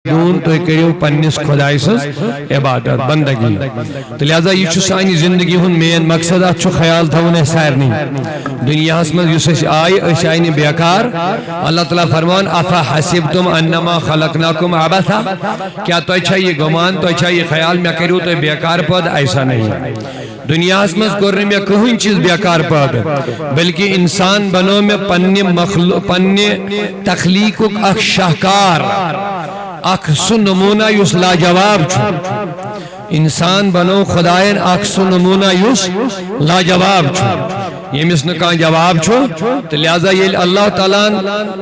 دون تو کریو پنس خدای سز عبادت بندگی تو لہذا یہ سانی زندگی ہن مین مقصد ات خیال تھون سارنی دنیا من اس آئی بیکار اللہ تعالیٰ فرمان افا حسبتم انما خلقناکم عبثا کیا تو اچھا یہ گمان تو اچھا یہ خیال میں کرو تو بیکار پد ایسا نہیں دنیا مز کور میں کہیں چیز بیکار پد بلکہ انسان بنو میں پنہ تخلیق اخ شاہکار اخ سو نمونہ یس لاجواب چھو انسان بنو خدایان اخ سو نمونہ یس لاجواب چھو یمس نکان جواب چھو تو لہذا یہ اللہ تعالیٰ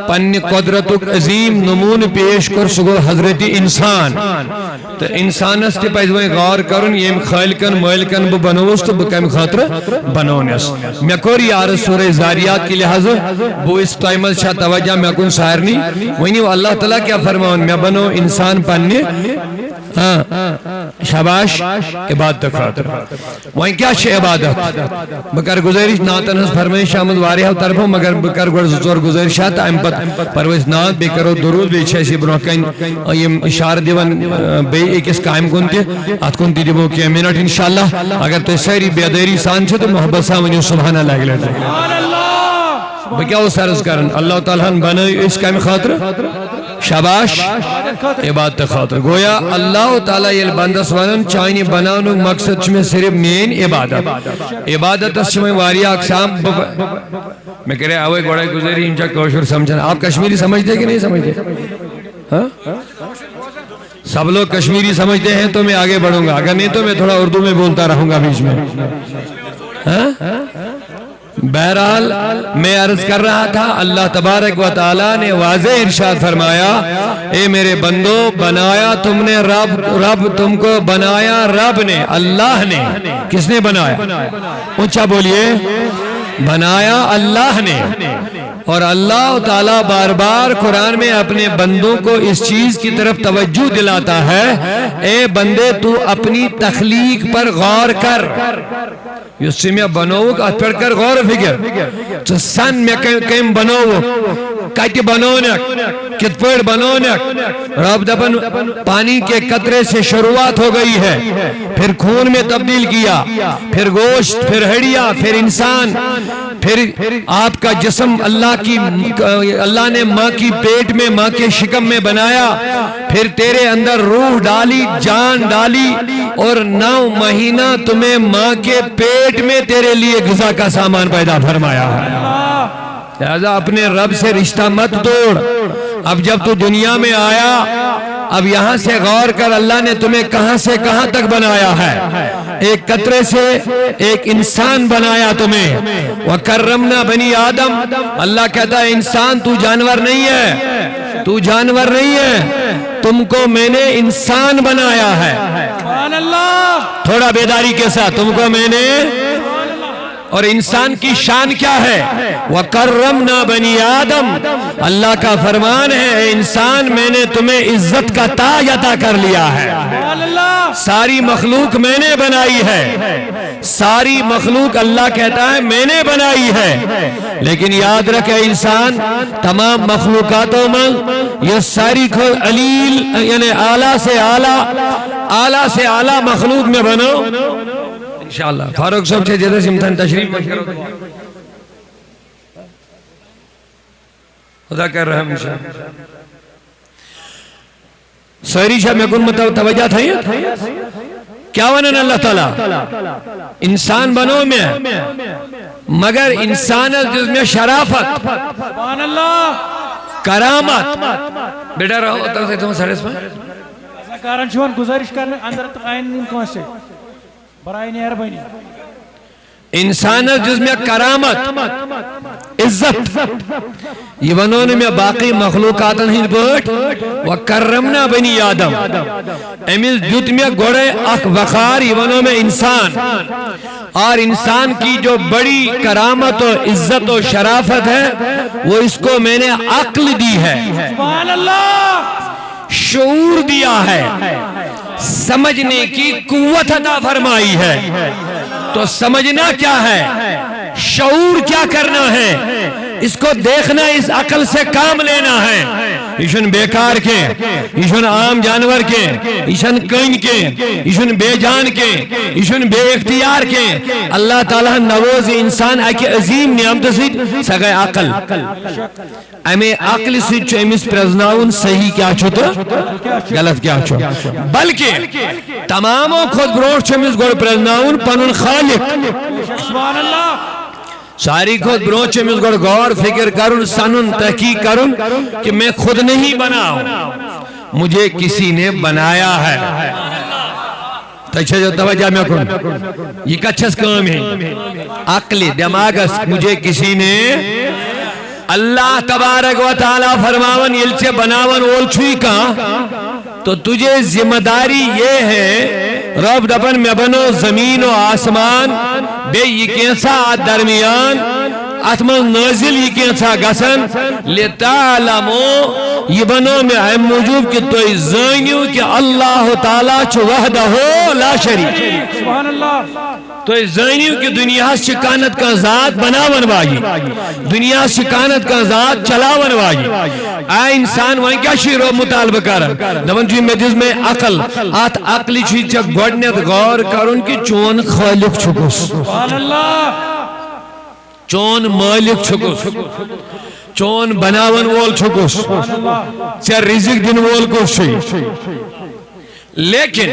پنی قدرت عظیم نمون پیش کر سگو حضرت انسان تو انسان اس تی پیزوئی غور کرن یم خالقن مالکن بنوست تو بکم خاطر بنونس میں کور یار سورہ زاریات کی لحاظ بو اس تائمت شاہ توجہ میں کن سائرنی وینی اللہ تعالیٰ کیا فرماؤن میں بنو انسان پنی شاباش عبادت خاطر وہیں کیا شے عبادت بکر گزارش ناتن ہز فرمائش آمد واری ہو طرف مگر بکر گزار گزارش آتا ام پت پرویز نات بے کرو درود بے چھے سی بروکین یہ اشار دیون بے ایک اس قائم کنتی آت کنتی دیبو کی منٹ انشاءاللہ اگر تو سیری بیدیری سان چھے تو محبت سامنی سبحان اللہ گلے تھے بکیا وہ سرز کرن اللہ تعالیٰ بنائی اس قائم خاطر شاباش عبادت خاطر گویا اللہ تعالیٰ یہ بندس ونن چاہنی بناونو مقصد چمیں صرف مین عبادت اس چمیں واریا اقسام میں کہہ رہے آوے گوڑا گزاری انچا کوشر سمجھنا آپ کشمیری سمجھتے کہ نہیں سمجھتے سب لوگ کشمیری سمجھتے ہیں تو میں آگے بڑھوں گا اگر نہیں تو میں تھوڑا اردو میں بولتا رہوں گا بیچ میں بہرحال میں عرض کر رہا تھا اللہ تبارک و تعالیٰ نے واضح ارشاد فرمایا اے میرے بندو بنایا تم نے رب تم کو بنایا رب نے اللہ نے کس نے بنایا اونچا بولیے بنایا اللہ نے اور اللہ تعالیٰ بار بار قرآن میں اپنے بندوں کو اس چیز کی طرف توجہ دلاتا ہے اے بندے تو اپنی تخلیق پر غور کر یہ سمیہ بنوک ات پڑھ کر غور فکر تو سن میں کم بنوک کٹ بنونک کت پڑھ بنونک رب دبن پانی کے قطرے سے شروعات ہو گئی ہے پھر خون میں تبدیل کیا پھر گوشت پھر ہڈیاں پھر انسان پھر آپ کا جسم اللہ نے ماں کی پیٹ میں ماں کے شکم میں بنایا پھر تیرے اندر روح ڈالی جان ڈالی اور 9 مہینہ تمہیں ماں کے پیٹ میں تیرے لیے غذا کا سامان پیدا فرمایا ہے لہذا اپنے رب سے رشتہ مت توڑ اب جب تو دنیا میں آیا اب یہاں سے غور کر اللہ نے تمہیں کہاں سے کہاں تک بنایا ہے ایک قطرے سے ایک انسان بنایا تمہیں وَكَرَّمْنَا بَنِي آدم اللہ کہتا ہے انسان تو جانور نہیں ہے تو جانور نہیں ہے تم کو میں نے انسان بنایا ہے تھوڑا بیداری کے ساتھ تم کو میں نے اور انسان کی شان کیا ہے وَكَرَّمْنَا بَنِي آدم اللہ کا فرمان ہے اے انسان میں نے تمہیں عزت کا تاج عطا کر لیا ہے ساری مخلوق میں نے بنائی ہے ساری مخلوق اللہ کہتا ہے میں نے بنائی ہے لیکن یاد رکھے انسان تمام مخلوقاتوں میں یہ ساری کو علیل یعنی اعلیٰ سے اعلیٰ مخلوق میں بنو انشاءاللہ فاروق صاحب سے جیسے سمتھان تشریف کرو خدا کر رحم انشاءاللہ سہری شاہ میں کن توجہ تھا کیا ونن اللہ تعالیٰ انسان بنو میں مگر انسان جس میں شرافت کرامت بیٹا رہو اتر سے تمہیں سارے اس میں کارن شوان گزارش کرنے اندر تقائن ان کون سے برائے نہر بینی انسان جس میں کرامت عزت یہ ونون میں باقی مخلوقات ہی بٹ وَكَرَّمْنَا بَنِي آدم امیز جت میں گوڑے اخ وقار یہ ونون میں انسان اور انسان کی جو بڑی کرامت و عزت و شرافت ہے وہ اس کو میں نے عقل دی ہے سبحان اللہ شعور دیا ہے سمجھنے کی قوت عطا فرمائی ہے تو سمجھنا کیا ہے شعور کیا کرنا ہے اس کو دیکھنا اس عقل سے کام لینا ہے. یہ بیکار کے، یہ عام جانور کے، یہ کن کے، یہ بے جان کے، یہ بے اختیار کے. اللہ تعالیٰ نووز انسان اکہ عظیم نعمت ست سہ گئی عقل. امی عقل ست امس پرزناؤن صحیح کیا چھو تو غلط کیا چھو. بلکہ تماموں خود بروٹ امس گوڑ پرزناؤن پنن خالق. سبحان اللہ. ساری خود بروچ امس گوڑ غور فکر کرن، سنن، تحقیق کرن کہ میں خود نہیں بناؤں، مجھے کسی نے بنایا ہے. جو توجہ میں کن یہ کچھس کام ہے عقل دماغس مجھے کسی نے. اللہ تبارک و تعالی فرماون یل سے بناون اول چھوئی کا تو تجھے ذمہ داری یہ ہے رب دپن میں بنو زمین و آسمان بے یہ کیسا درمیان اتمن نازل یہ کیسا گسن لتعلمو یہ بنو میں اہم موجود کہ تو زانیو کہ اللہ تعالیٰ چھو وحدہ لا شریک. سبحان اللہ. تو زانیو کہ دنیا شکانت کا ذات بناون واجی، دنیا شکانت کا ذات چلاون واجی. آئے انسان وہاں کیا شیر و مطالبہ کرن دبن جوی میں دیز میں عقل آت عقلی چیز چک گوڑنیت غور کرن کہ چون خالق چھکس، سبحان اللہ. چون مالک چھکس، چون بناون وول چھکس، چا رزق دن وول کس چھئی. لیکن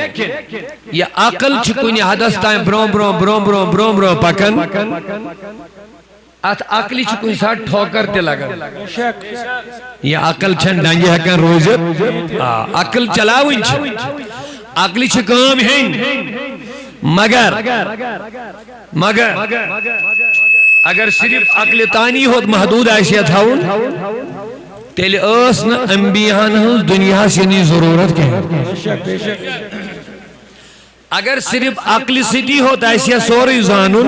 یہ عقل چھکنی حدث تائیں برون پکن ات عقلی چھکنی ساتھ ٹھوکر تے لگن. یہ عقل چھن ڈنگی ہکن روزت عقل چلاوین چھ عقلی چھکام ہیں مگر اگر صرف عقل تانی ہوت محدود ایسیت ہون تیلی اسن انبیان ہن دنیا سے نہیں ضرورت کے. اگر صرف عقل سیدھی ہوتا ایسیت سوری زانون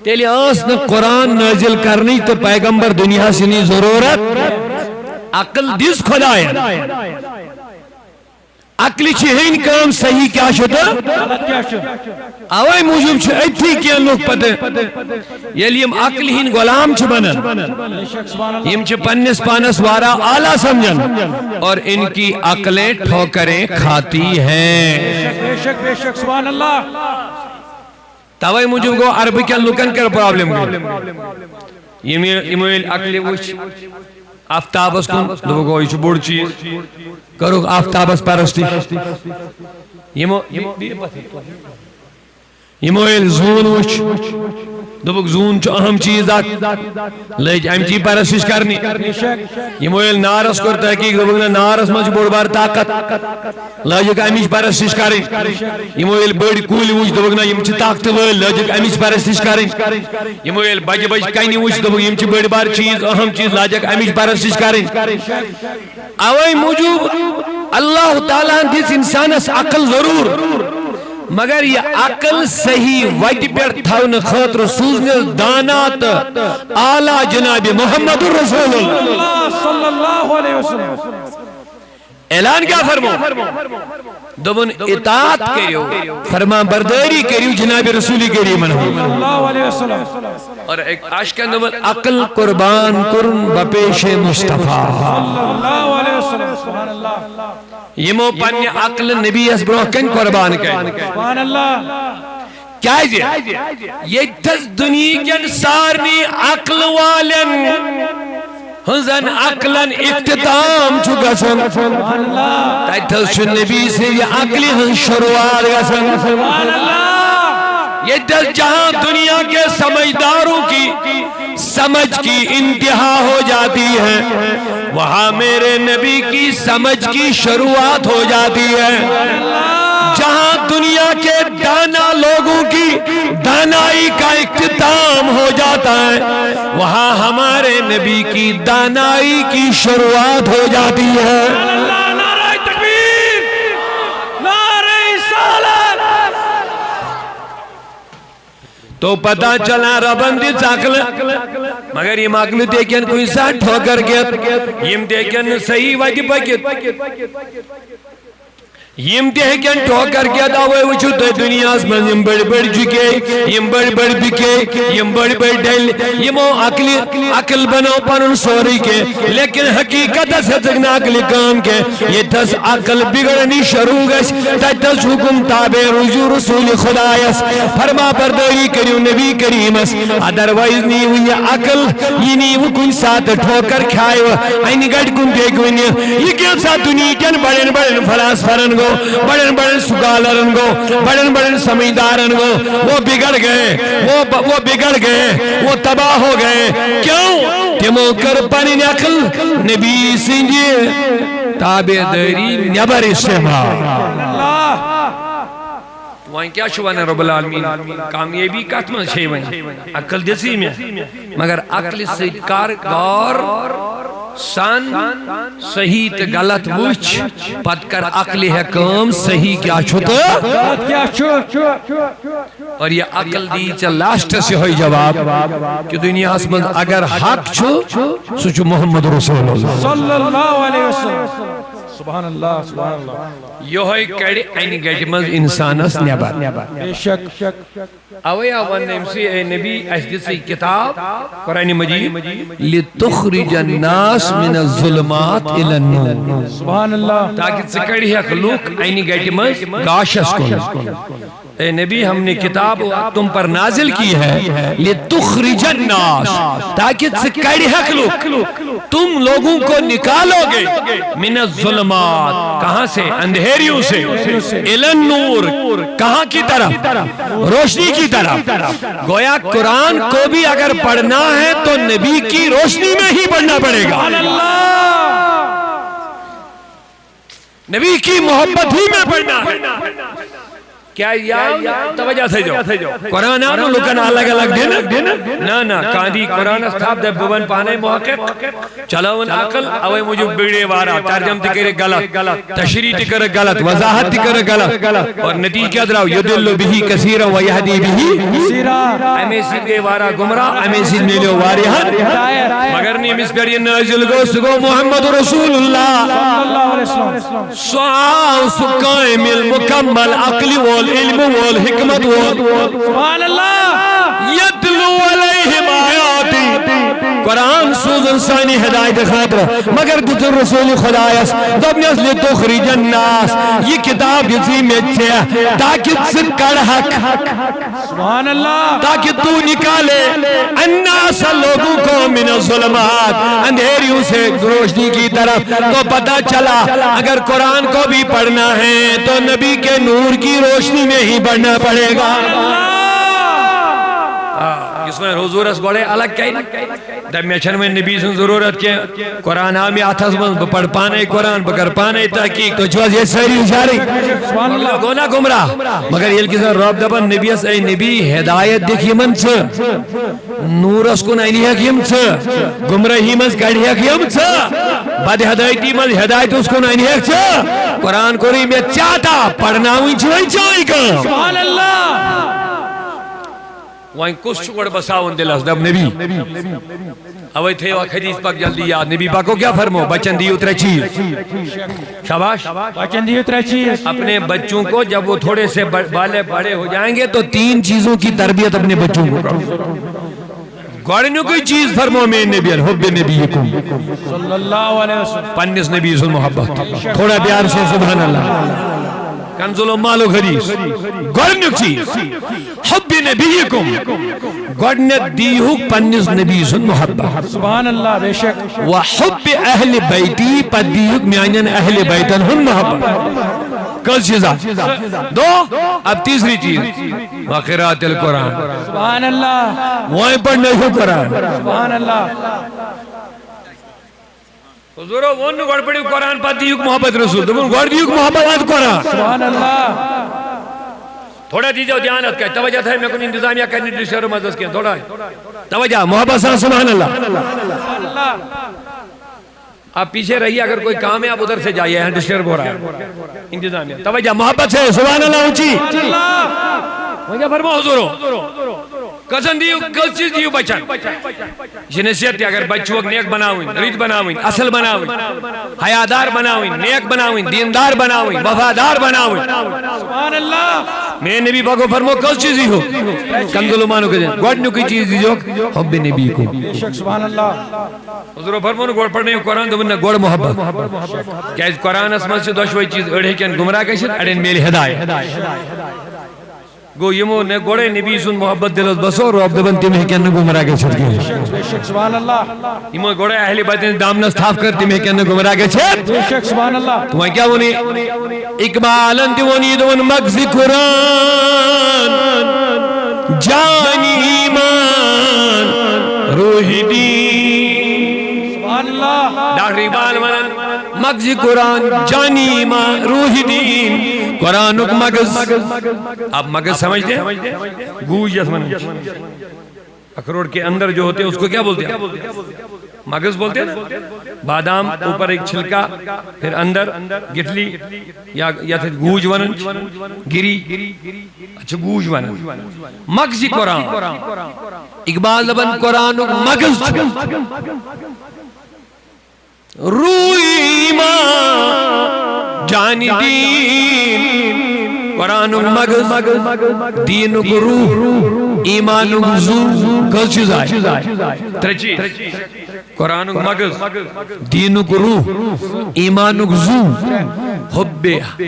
تیلی اسن قرآن نازل کرنی تو پیغمبر دنیا سے نہیں ضرورت. عقل دیس خدای عقلی چھین کام صحیح کیا شدہ آوائی موجود چھو ایتھی کیا لوگ پتے یلی ہم عقل ہین غلام چھو بنن ہم چھو پنس پانس وارا آلہ سمجھن اور ان کی عقلیں ٹھوکریں کھاتی ہیں. بے شک سبحان اللہ. توائی موجود کو عربی کیا لوکن کر پرابلم گئی یہ مویل عقلی وچ آفتابس کن دو گو یہ بڑ چیز کرو آفتابس پرستی یہ مویل زون وچ دبک زون چو اہم چیز لیج ایم چی پرستش کرنی. یہ مویل نارس کر تحقیق دبک نارس مجھ بڑ بار طاقت لیج امیش پرستش کرنی. یہ مویل بڑ کولی وچ دبک یم چی طاقت ویل لیج امیش پرستش کرنی. یہ مویل بج کینی وچ دبک یم چی بڑ بار چیز اہم چیز لاجک امیش پرستش کرنی. آوائی موجود اللہ تعالیٰ دیس انسان اس عقل ضرور مگر یہ عقل صحیح وجہ پر تھاون خاطر سوزنے دانات اعلیٰ جناب محمد رسول اللہ صلی اللہ علیہ وسلم. اعلان کیا فرمو دبن اطاعت کریو فرما برداری کریو جناب رسولی کریم صلی اللہ علیہ وسلم. اور ایک عاشقان دبن عقل قربان کرن بپیش مصطفیٰ صلی اللہ علیہ وسلم. سبحان اللہ. یہ مو پنی عقل نبی اس بروکن قربان کرن. سبحان اللہ. کیا جی یہ تس دنیا کن سارنی عقل والن ہنزن عقلن اختتام چھو گسن تیتھل چھو نبی سے یہ عقلی ہن شروعات گسن. یہ دل جہاں دنیا کے سمجھداروں کی سمجھ کی انتہا ہو جاتی ہے وہاں میرے نبی کی سمجھ کی شروعات ہو جاتی ہے. جہاں دنیا کے دانا لوگوں کی دانائی کا اختتام ہو جاتا ہے وہاں ہمارے نبی کی دانائی کی شروعات ہو جاتی ہے. نعرہ تکبیر، نعرہ رسالت. تو پتہ چلا ربندی عقل مگر یہ عقل دیکھیں کوئی سا ٹھوکر گیت یہ دیکھیں صحیح وجہ پکت یم تہ ہکن ٹھوکر کیا دعوی وچھو تو دنیا من یم بڑ بڑ جکے یم بڑ بڑ بکے یم بڑ بڑ ڈل یمو عقل بنو پنن سوری کے لیکن حقیقت سے تگنا عقل کام کے یہ تس عقل بگڑنی شروع گش تس حکم تابع رجوع رسول خدایس فرما برداری کریو نبی کریم اس ادروائز نہیں ہوئی عقل یہ نہیں وہ کن ساتھ ٹھوکر کھائے این گڑ کن دیکھو یہ کیا ساتھ دنیا کن بڑن بڑن فلاسفرن گو بڑن بڑن سکالرن گو بڑن بڑن سمجھدارن گو وہ بگڑ گئے وہ تباہ ہو گئے کیوں تمو کر پنن عقل نبی سنجی تابعداری نبر استعمال وائن کیا شوانا رب العالمین کامیابی کتمن چھے وائن عقل دیسی میں مگر عقل سے کارگار سان صحیح تا غلط وچ پت کر عقل حکم صحیح کیا چھتا اور یہ عقل دی چا لاسٹ سے ہوئی جواب کہ دنیا اسمد اگر حق چھو سوچو محمد رسول اللہ صلی اللہ علیہ وسلم سبحان اللہ سبحان اللہ یہ ہوئی کڑی اینی گیٹمز انسانس نیبر بے شک اویا ون نمسی اے نبی اجدسی کتاب قرآن مجید لِتُخْرِجَ النَّاسِ مِنَ الظُّلُمَاتِ إِلَى النُّورِ سبحان اللہ تاکہ سکڑی ہے خلوق اینی گیٹمز گاشس کن اے نبی ہم نے کتاب تم پر نازل کی ہے لِتُخْرِجَ النَّاسِ تاکہ سکڑی ہے خلوق تم لوگوں کو نکالو گے من الظلمات کہاں سے اندھیریوں سے إِلَى النُّورِ کہاں کی طرف روشنی کی طرف گویا قرآن کو بھی اگر پڑھنا ہے تو نبی کی روشنی میں ہی پڑھنا پڑے گا نبی کی محبت ہی میں پڑھنا ہے کیا یہ توجہ سے جو قرآن آنو لکن الگ الگ دن نا کاندھی قرآن استھاب دے ببن پانے محقق چلاون عقل اوے مجھے بیڑے وارا ترجم تکرے غلط تشریح تکرے غلط وضاحت تکرے غلط اور نتیجہ دراؤ یدلو بھی کثیرا و یہدی بھی ہمیں سیدھے وارا گمراہ ہمیں سیدھ میلیو واریہن مگر نہیں اس پر یہ نازل گو سگو محمد رسول اللہ سعاو سقائم المکمل عقلی والعلم والحکمت سبحان اللہ یدلو علیہم آیاتی قرآن سوز انسانی ہدایت خاطر مگر گزر رسول خدایس دبنیس لِتُخْرِجَ النَّاسِ یہ کتاب جسی میں چھے تاکہ سکڑ حق سبحان اللہ تاکہ تو نکالے الناس لوگوں کو من الظلمات اندھیریوں سے روشنی کی طرف تو پتہ چلا اگر قرآن کو بھی پڑھنا ہے تو نبی کے نور کی روشنی میں ہی پڑھنا پڑے گا اس میں حضور اس گوڑے الگ کئی دمیشن میں نبی سن ضرورت کے قرآن آمی آتھا سمجھ پڑھ پانے قرآن بکر پانے تحقیق تو چواز یہ سہری اشاری گونا گمراہ مگر یہ کسی رب دبن نبی اس اے نبی ہدایت دیکھی من چھ نور اس کو نائنی حکیم چھ گمراہی مز کڑی حکیم چھ بد ہدایتی مز ہدایت اس کو نائنی حکیم چھ قرآن کو رہی میں چاہتا پڑھنا ہوئی چھوئی چھوئی کام سبحان اللہ وائن کس چکڑ بساون دل اس دب نبی اوے تھے وقت حدیث پاک جلدی یاد نبی پاک کو کیا فرمو بچن دیو ترے چیز شاباش بچن دیو ترے چیز اپنے بچوں کو جب وہ تھوڑے سے بالے بڑے ہو جائیں گے تو 3 چیزوں کی تربیت اپنے بچوں کو کرو گوڑنیوں کوئی چیز فرمو میں نبی حب نبیکم صلی اللہ علیہ وسلم پنس نبی سے محبت تھوڑا پیار سے سبحان اللہ کنزل و مال و خریص گوڑنیوں چیز حب نبیکم گوڑنیت دیہو پنس نبی سے محبت سبحان اللہ بے شک وحب اہل بیتی پا دیہو میانین اہل بیتن ہن محبت کل چیزا 2 اب تیسری چیز وقرات القرآن سبحان اللہ وہیں پڑھنے کو قرآن سبحان اللہ حضورو وہ انہوں گوڑ پڑی قرآن پا دیوک محبت رسول دمون گوڑ دیوک محبت آت قرآن سبحان اللہ تھوڑا دیجو دیانت کہے توجہ تھا میں کن انتظامیہ کرنی ڈیشر و مدد کیا تھوڑا توجہ محبت سان سبحان اللہ آپ پیچھے رہیے اگر کوئی کام ہے آپ ادھر سے جائیے یہاں ڈسٹرب ہو رہا ہے انتظامیہ توجہ محبت سے سبحان اللہ اونچی وجہ فرمو حضورو کسن دیو کس چیز دیو بچن یہ نصیحت اگر بچوک نیک بناوین رید بناوین اصل بناوین حیادار بناوین نیک بناوین دیندار بناوین وفادار بناوین سبحان اللہ میں نبی پاک کو فرمو کس چیز دیو کنزلمانو کے دن گوڑنو کی چیز دیو حب نبی کو بے شک سبحان اللہ حضور فرمو گوڑ پڑھنے قرآن دو گوڑ محبت کیا قرآن اسمان سے دوشوئی چیز اڑھے کین گمراہ کشید اڑھین میل ہدایت گو یمو نے گوڑے نبی سن محبت دلت بسو رو عبد بن تمہیں کیا گمراہ کے چھت گئے بے شک سبحان اللہ یمو گوڑے اہلی باتیں دامنا ستھاف کر تمہیں کیا گمراہ کے چھت بے شک سبحان اللہ تمہیں کیا ونی اقبالن دیونی دون مغز قرآن جانی ایمان روح دین سبحان اللہ ڈاکٹر اقبال منن مغز قرآن جانی ایمان روح دین قرآن مغز آپ مغز سمجھتے ہیں گوج جس من اخروٹ کے اندر جو ہوتے ہیں اس کو کیا بولتے ہیں مغز بولتے ہیں بادام اوپر ایک چھلکا پھر اندر گٹلی یا پھر گوج ونن گری اچھا گوج ونن مغز قرآن اقبال دبن قرآن مغز روح ایمان جانی دین قرآن مغز دین روح ایمان زو کل چیز آئے ترچی قرآن مغز دین روح ایمان زو حب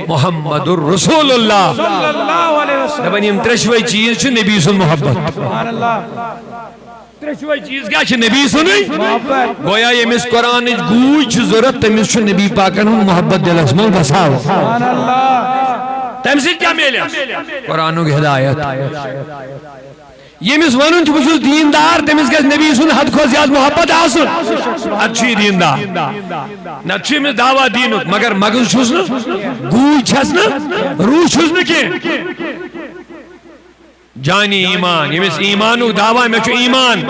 محمد الرسول اللہ صلی اللہ علیہ وسلم دبن یم ترشوئی چیز چھو نبی سن محبت سبحان اللہ ترشوئی چیز کیا چھو نبی سنی محبت گویا یمس قرآن گوئی چھو ضرورت تمیس چھو نبی پاکن ہوں محبت دل اسمال بساو سبحان اللہ تم سے کیا ملے قرآنوں کی ہدایت یمس ونن چھو بچو دیندار تمیس گز نبی سن حد کو زیاد محبت آسن اچھی دیندار نہ اچھی میں دعویٰ دینک مگر مغز چھوز نا گوئی چھس نا روح چھوز نا کی جانی ایمان یمس ایمانو دعویٰ میں چھو ایمان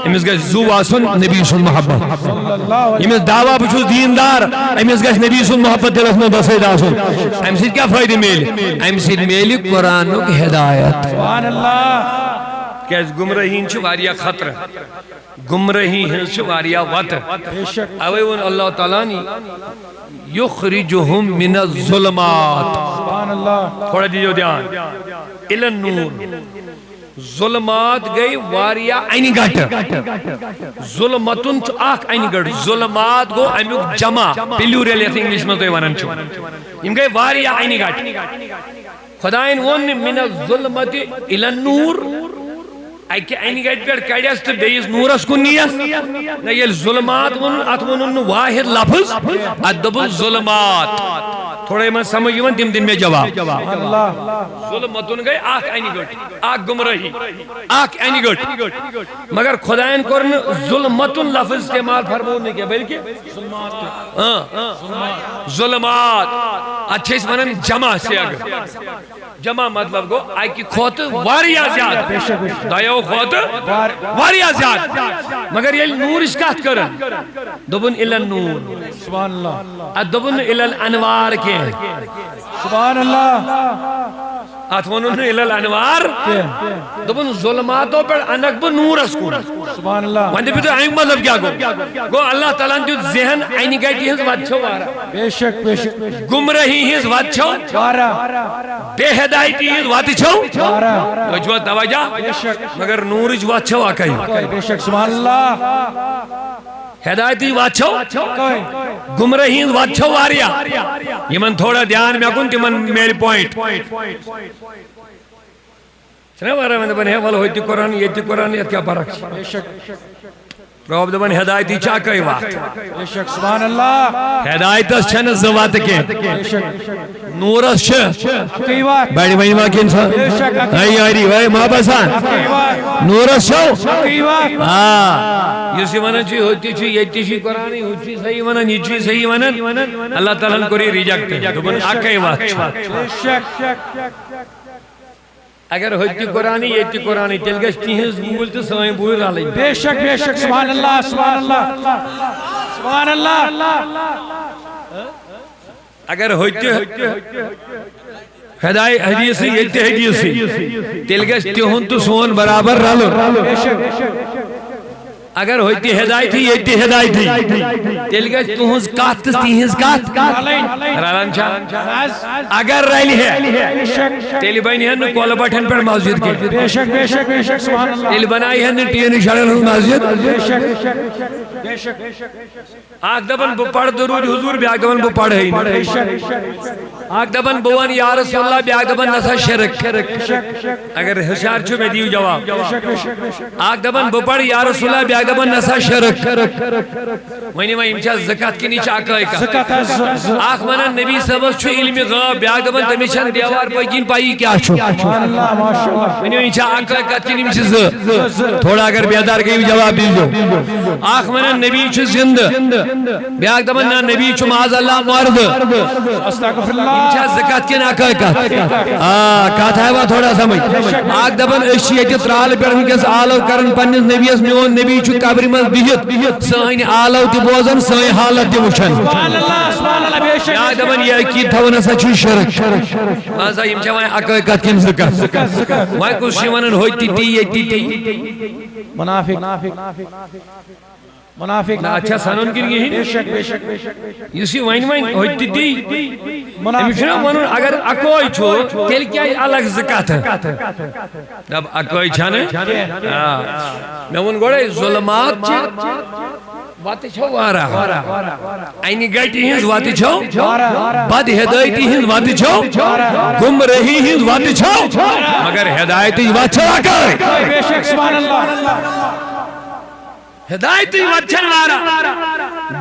یمس گز زو آسن نبی سن محبت یمس دعویٰ بچو دیندار یمس گز نبی سن محبت دل اسمال بسید آسن امسید کیا فائدہ میلی امسید میلی قرآنوں کی ہدایت سبحان اللہ کہ گمرہین چھو واریا خطر گمرہین چھو واریا وطر اوے ون اللہ تعالیٰ نی یخرجہم من الظلمات سبحان اللہ تھوڑا دیجو دھیان الن نور ظلمات گئی واریا اینی گھٹ ظلمتن چھو آکھ اینی گھٹ ظلمات گو امیوک جمع پلیوریل ایت انگلیش میں تو ونن چھو یم گئی واریا اینی گھٹ خدایین ون من الظلمت الن نور ایک اینی گیٹ پر کڑیس تو بیس نورس کو نیس نا یہ ظلمات اتمنن واحد لفظ ادب الظلمات تھوڑے میں سمجھ یون تم دن میں جواب ظلمتن گئی آکھ اینی گٹ آکھ گمرہی آکھ اینی گٹ مگر خدایان کرن ظلمتن لفظ استعمال فرمون نہیں کیا بلکہ ظلمات اچھے اس منن جمع سے اگر جمع مطلب گو آئی کی کھوت واریا زیاد دائیو کھوت واریا زیاد مگر یہ نور اشکات کرن دبن الان نور سبحان اللہ دبن الان انوار کے سبحان اللہ اتمنون الال انوار دبن ظلماتوں پر انقب نور اسکون سبحان اللہ وانده بھی تو آئیں مطلب کیا گو اللہ تعالیٰ جو ذہن آئینی گئیٹی ہز وچھو وارا بے شک بے شک گمرہی ہز وچھو وارا بے ہدایتی ہز واتچھو وارا وجوہ توجہ مگر نور جو وچھو آکائی بے شک سبحان اللہ ہدایتی وچھو گمرہی ہز وچھو واریا یہ من تھوڑا دھیان میں کن تی من میری پوائنٹ چنے بارا میں دبن ہے والا ہوئی تی قرآن یہ تی قرآن یہ کیا پرک بے شک رب دبن ہدایتی چاکائی وقت بے شک سبحان اللہ ہدایت اس چھن زوات کے بے شک نور اس چھ کئی وقت بیڑی بینی واقع انسان آئی آئی وائی ماں بسان نور اس چھو کئی وقت یہ سی ونن چی ہوتی چی یہ چی قرآنی ہوتی صحیح ونن یہ چی صحیح ونن اللہ تعالیٰ کو ریجیکٹ دبن آکائی وقت بے شک اگر ہوتی قرآنی یہ تی قرآنی تل گشتی ہیں زمول تو سوائیں بوئی رالی بے شک سبحان اللہ سبحان اللہ سبحان اللہ اگر ہوتی ہدایت حدیث یہ حدیث تیل گژھِ تِہُنٛد تہٕ سون برابر رلُن اگر ہوتی ہدایت ہی یہ ہدایت ہی تیل گژھِ تُہنٛز کتھ تہٕ تِہنٛز کتھ رلان چھا اگر رلہِ ہے تیٚلہِ بنہِ ہے نہٕ کۄلہٕ بٹھٮ۪ن پٮ۪ٹھ مسجد کینٛہہ تیٚلہِ بنایہِ ہے نہٕ ٹیٖنہٕ شڈن ہٕنٛز مسجد اکھ دپان بہٕ پرٕ درود حضور بیاکھ دپان بہٕ پرٕے نہٕ اکھ دپان بہٕ ونہٕ یا رسول اللہ بیاکھ دپان نسا شرک اگر ہوشیار چھُ مےٚ دِیِو جواب اکھ دپان بہٕ پرٕ یا رسول اللہ بیاکھ دپان نسا شرک ؤنِو وۄنۍ یِم چھا زٕ کتھ کِنہٕ یہِ چھِ اکٲے کتھ اکھ ونان نبی صٲبس چھُ علمِ غٲب بیاکھ دپان تٔمِس چھنہٕ دیوار پٔکۍ کِنۍ پَیی کیٛاہ چھُ ؤنِو یہِ چھا اکٲے کتھ کِنہٕ یِم چھِ زٕ تھوڑا اگر بیدار گٔیِو جواب دیٖزیو اکھ ونان نبی چھُ زندٕ بیاکھ دپان نہ نبی چھُ معاذ اللہ مرد یِم چھا زٕ کتھ کِنہٕ اکٲے کتھ کتھ آیوا تھوڑا سمجھ اکھ دپان أسۍ چھِ ییٚتہِ ترٛالہٕ پٮ۪ٹھ وٕنکٮ۪س آلو کران پننِس نبیَس میون نبی چھُ قبرِ منٛز بِہِتھ سٲنۍ آلو تہِ بوزان سٲنۍ حالت تہِ وٕچھان بیاکھ دپان یہِ عقیٖدٕ تھاوُن ہسا چھُ شرک ہسا یِم چھا وۄنۍ اکٲے کتھ کِنہٕ زٕ کتھ وۄنۍ کُس چھُ ونان ہوٚتہِ تی ییٚتہِ تی منافق اچھا سنن کِنہٕ کِہیٖنۍ یُس یہِ وۄنۍ ہوٚتہِ تی أمِس چھُنہ وَنُن اگر اکوے چھُ تیٚلہِ کیٛازِ الگ زٕ کتھٕ دپ اکوے چھنہٕ مےٚ ووٚن گۄڈے ظُلمات چھِ وتہٕ چھو واریاہ انہِ گٹہِ ہٕنٛز وتہٕ چھو بد ہدایتی ہٕنٛز وتہٕ چھو گمرٲہی ہٕنٛز وتہٕ چھو مگر ہدایتٕچ وتھ چھو اکٲے ہدایتی وچھن وارا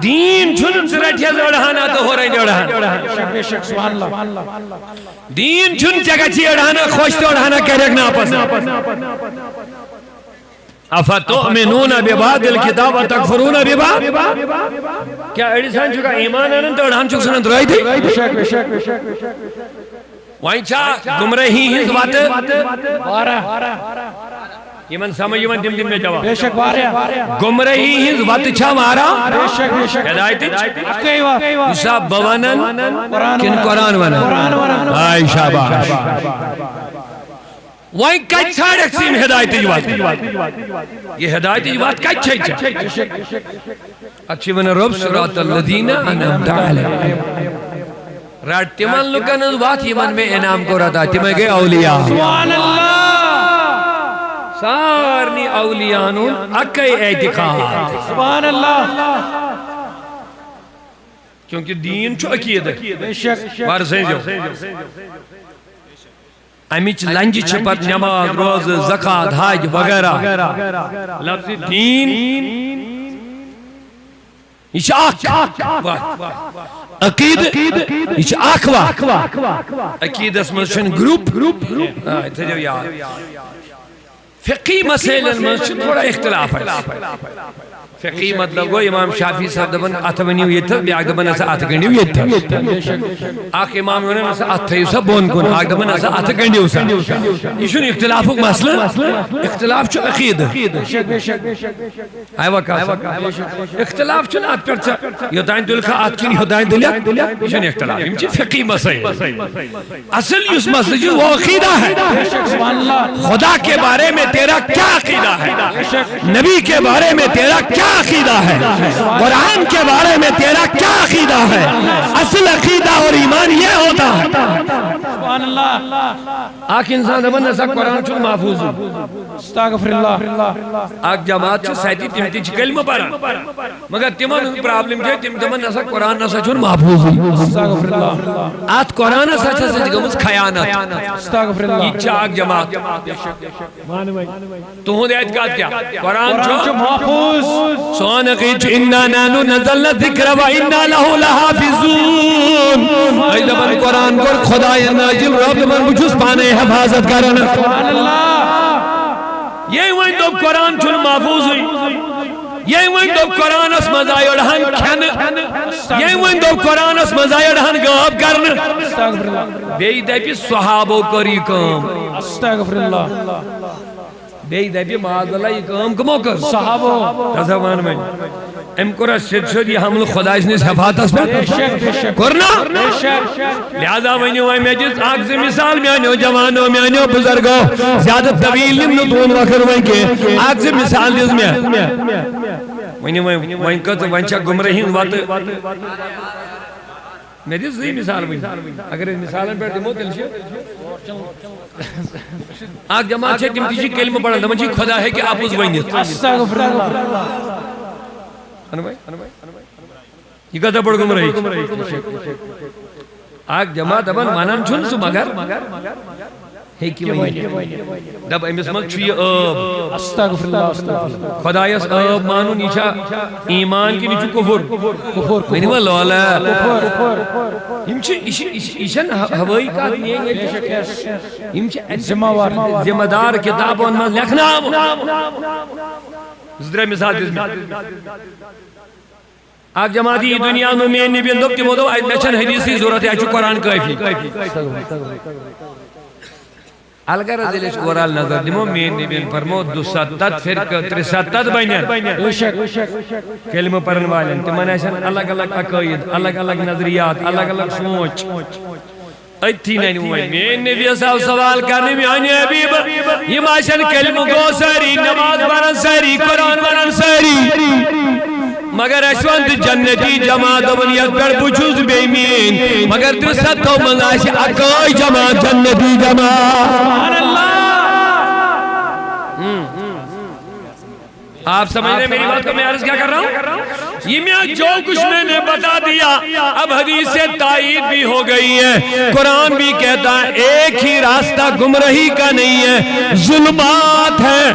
دین چھُنہٕ ژٕ رٹہِ أڑہانہ تہٕ ہورے أڑہانہ دین چھُنہٕ ژےٚ گژھی أڑہانہ خۄش تہٕ أڑہانہ کریکھ ناپسنٛد افتؤمنون ببعض الکتاب وتکفرون ببعض کیا أڑِسان چھُکھا ایمان انان تہٕ أڑہان چھُکھ ژھٕنان ترٛٲیتھٕے وۄنۍ چھا گمرٲہی ہٕنٛز وتہٕ یمن سمجھ یمن دم دم میں جواب گمرہی ہنز وتہ چھا واریاہ ہدایتٕچ یُس بہٕ ونان کِنہٕ قرآن ونان ہاے شاباش وۄنۍ کتہِ ژھانڈکھ ژٕ یِم ہدایتٕچ وتھ یہِ ہدایتٕچ وتھ کتہِ چھے ژےٚ اتھ چھِ ونان رۄب صراط الذین انعمت علیہم رٹ تِمن لُکن ہنز وتھ یمن مےٚ انعام کوٚر عطا تِمے گٔے اولیاء سبحان اللہ سارنی اولیاءن اکے اعتقاد سبحان اللہ کیونکہ دین چھو عقیدہ ورسیجو امیچ لنجی چھ پت نماز روز زکاة حج وغیرہ لفظ دین یہ چھ عقید یہ چھ عقید اس میں چھن گروپ اتھے یاد فقی مسئلن میں تھوڑا اختلاف ہے فقی مطلب گو امام شافی صاحب دبن اتھ ونیو یہ تھا بیاکھ دبن اسا اتھ گنڈیو یہ تھا اکھ امام ونن اسا اتھ تھیو سا بون کن اکھ دبن اسا اتھ گنڈیو سا یہ چھُنہٕ اختلافُک مسئلہ اختلاف چھُ عقیدہ آیوا کتھ اختلاف چھُنہٕ اتھ پٮ۪ٹھ ژٕ یوٚتانۍ دِلکھا اتھ کِنۍ یوٚتانۍ دِلکھ یہِ چھُنہٕ اختلاف یِم چھِ فقی مسائل اصل یُس مسئلہ چھُ وہ عقیدہ ہے خدا کے بارے میں تیرا کیا عقیدہ ہے نبی کے بارے میں تیرا کیا عقیدہ ہے قرآن کے بارے میں تیرا کیا عقیدہ ہے اصل عقیدہ اور ایمان یہ ہوتا ہے آکھ انسان دبن ایسا قرآن چھو محفوظ استغفر اللہ آکھ جماعت چھو سیدی تم تیچ کلمہ پارا مگر تمہن پرابلم چھو تم دبن ایسا قرآن ایسا چھو محفوظ استغفر اللہ آت قرآن ایسا چھو گمز خیانت استغفر اللہ یہ چاک جماعت تو ہوں دیت کہا کیا قرآن چھو محفوظ سوان قیچ اننا نانو نزلنا ذکر و اننا لہو لحافظون ای دبن قرآن کو خدا ناجل رب دبن بچوس پانے حفاظت کرنا یہ وہیں دو قرآن چھو محفوظ ہوئی یہ وہیں دو قرآن اس مزائی اڑھان کھن یہ وہیں دو قرآن اس مزائی اڑھان گواب کرنا بے دبی صحابوں کری کام استغفر اللہ بے دبی معاذ اللہ یہ کام کمو کر صحابوں تزوان میں ام کورا سد یہ حمل خدا اس حفاظت پہ کرنا لہذا ونیو میں جس آگ سے مثال میانو جوانو میانو بزرگو زیادہ طویل نم نتون وقر وین کے آگ سے مثال دیز میں ونیو وین کت ونچا گمرہین وات میں دیز صحیح مثال وین اگر اس مثالن پر دمو تلشی آگ جماعت سے تم تیجی کلمہ پڑھا دمو جی خدا ہے کہ آپ اس وینیت یہ کہتا پڑھ گم رہی آگ جماعت ابن مانان چھن سو مگر ہے کی وینیت دب امس مل چھوئی خدایس مانو نیچا ایمان کی نیچو کفر مینی وہ لولا ایشن ہوائی کا ذمہ دار کتابوں میں لکھنا زدر مثال دیز میں آگ جماعتی دنیا میں میں نبی اندب کی مدو آئیت میچن حدیثی ضرورت ہے اچھو قرآن کافی الگر دلش اورال نظر دیمو میں نبی فرمو 270 فرقہ 370 بینن کلمہ پرن والن تمہن ایسن الگ الگ عقائد الگ الگ نظریات الگ الگ سوچ ایتھی نہیں ہوئی میں نبی صاحب سوال کرنے میں آنی حبیب یہ ماشن کلمہ گو ساری نماز برن ساری قرآن برن ساری مگر اشوانت جنتی جماعت ونیت پر بچوز بیمین مگر در ستو مناشی اکائی جماعت جنتی جماعت سبحان اللہ آپ سمجھ رہے میری بات کو میں عرض کیا کر رہا ہوں یہ میں جو کچھ میں نے بتا دیا اب حدیث سے تائید بھی ہو گئی ہے قرآن بھی کہتا ہے ایک ہی راستہ گمراہی کا نہیں ہے ظلمات ہے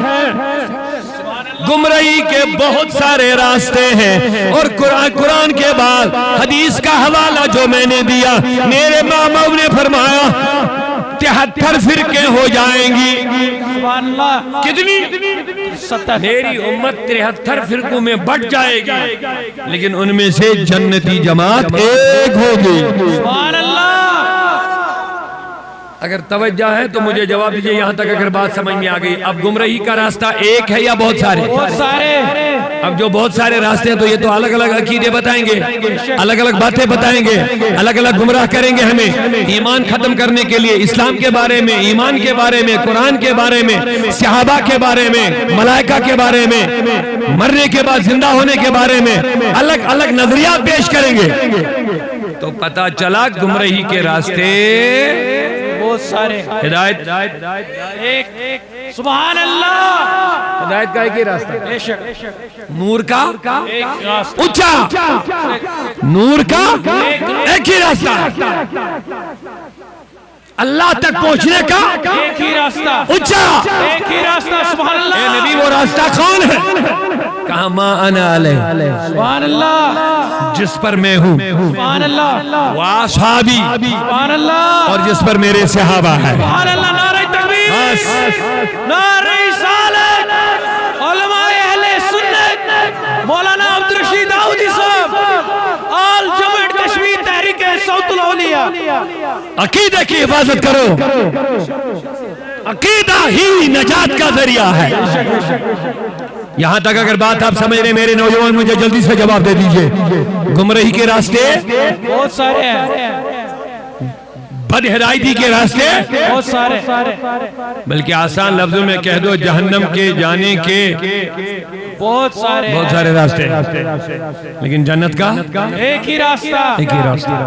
گمراہی کے بہت سارے راستے ہیں اور قرآن کے بعد حدیث کا حوالہ جو میں نے دیا میرے ماما نے فرمایا 73 فرقے ہو جائیں گی کتنی میری امت 73 فرقوں میں بٹ جائے گی لیکن ان میں سے جنتی جماعت ایک ہوگی سبحان اللہ اگر توجہ ہے تو مجھے جواب دیجئے یہاں تک اگر بات سمجھ میں آگئی اب گمراہی کا راستہ ایک ہے یا بہت سارے بہت سارے اب جو بہت سارے راستے ہیں تو یہ تو الگ الگ عقیدے بتائیں گے الگ الگ باتیں بتائیں گے الگ الگ گمراہ کریں گے ہمیں ایمان ختم کرنے کے لیے اسلام کے بارے میں ایمان کے بارے میں قرآن کے بارے میں صحابہ کے بارے میں ملائکہ کے بارے میں مرنے کے بعد زندہ ہونے کے بارے میں الگ الگ نظریات پیش کریں گے تو پتہ چلا گمراہی کے راستے بہت سارے ہدایت سبحان اللہ ہدایت کا ایک ہی راستہ نور کا اچھا نور کا ایک ہی راستہ اللہ تک پہنچنے کا ایک ہی راستہ اچھا ایک ہی راستہ سبحان اللہ اے نبی وہ راستہ کون ہے کہا ما انا علیہ سبحان اللہ جس پر میں ہوں سبحان اللہ واصحابی سبحان اللہ اور جس پر میرے صحابہ ہیں سبحان اللہ نعرہ تکبیر نعرہ رسالت علماء اہل سنت مولانا عبدالرشید داؤدی صاحب آل جمعیت کشمیر تحریک صوت الاولیاء عقیدہ کی حفاظت کرو عقیدہ ہی نجات کا ذریعہ ہے یہاں تک اگر بات آپ سمجھ رہے میرے نوجوان مجھے جلدی سے جواب دے دیجئے گمراہی کے راستے بہت سارے ہیں بد ہدایتی کے راستے بہت سارے بلکہ آسان لفظوں میں کہہ دو جہنم کے جانے کے بہت سارے راستے لیکن جنت کا ایک ہی راستہ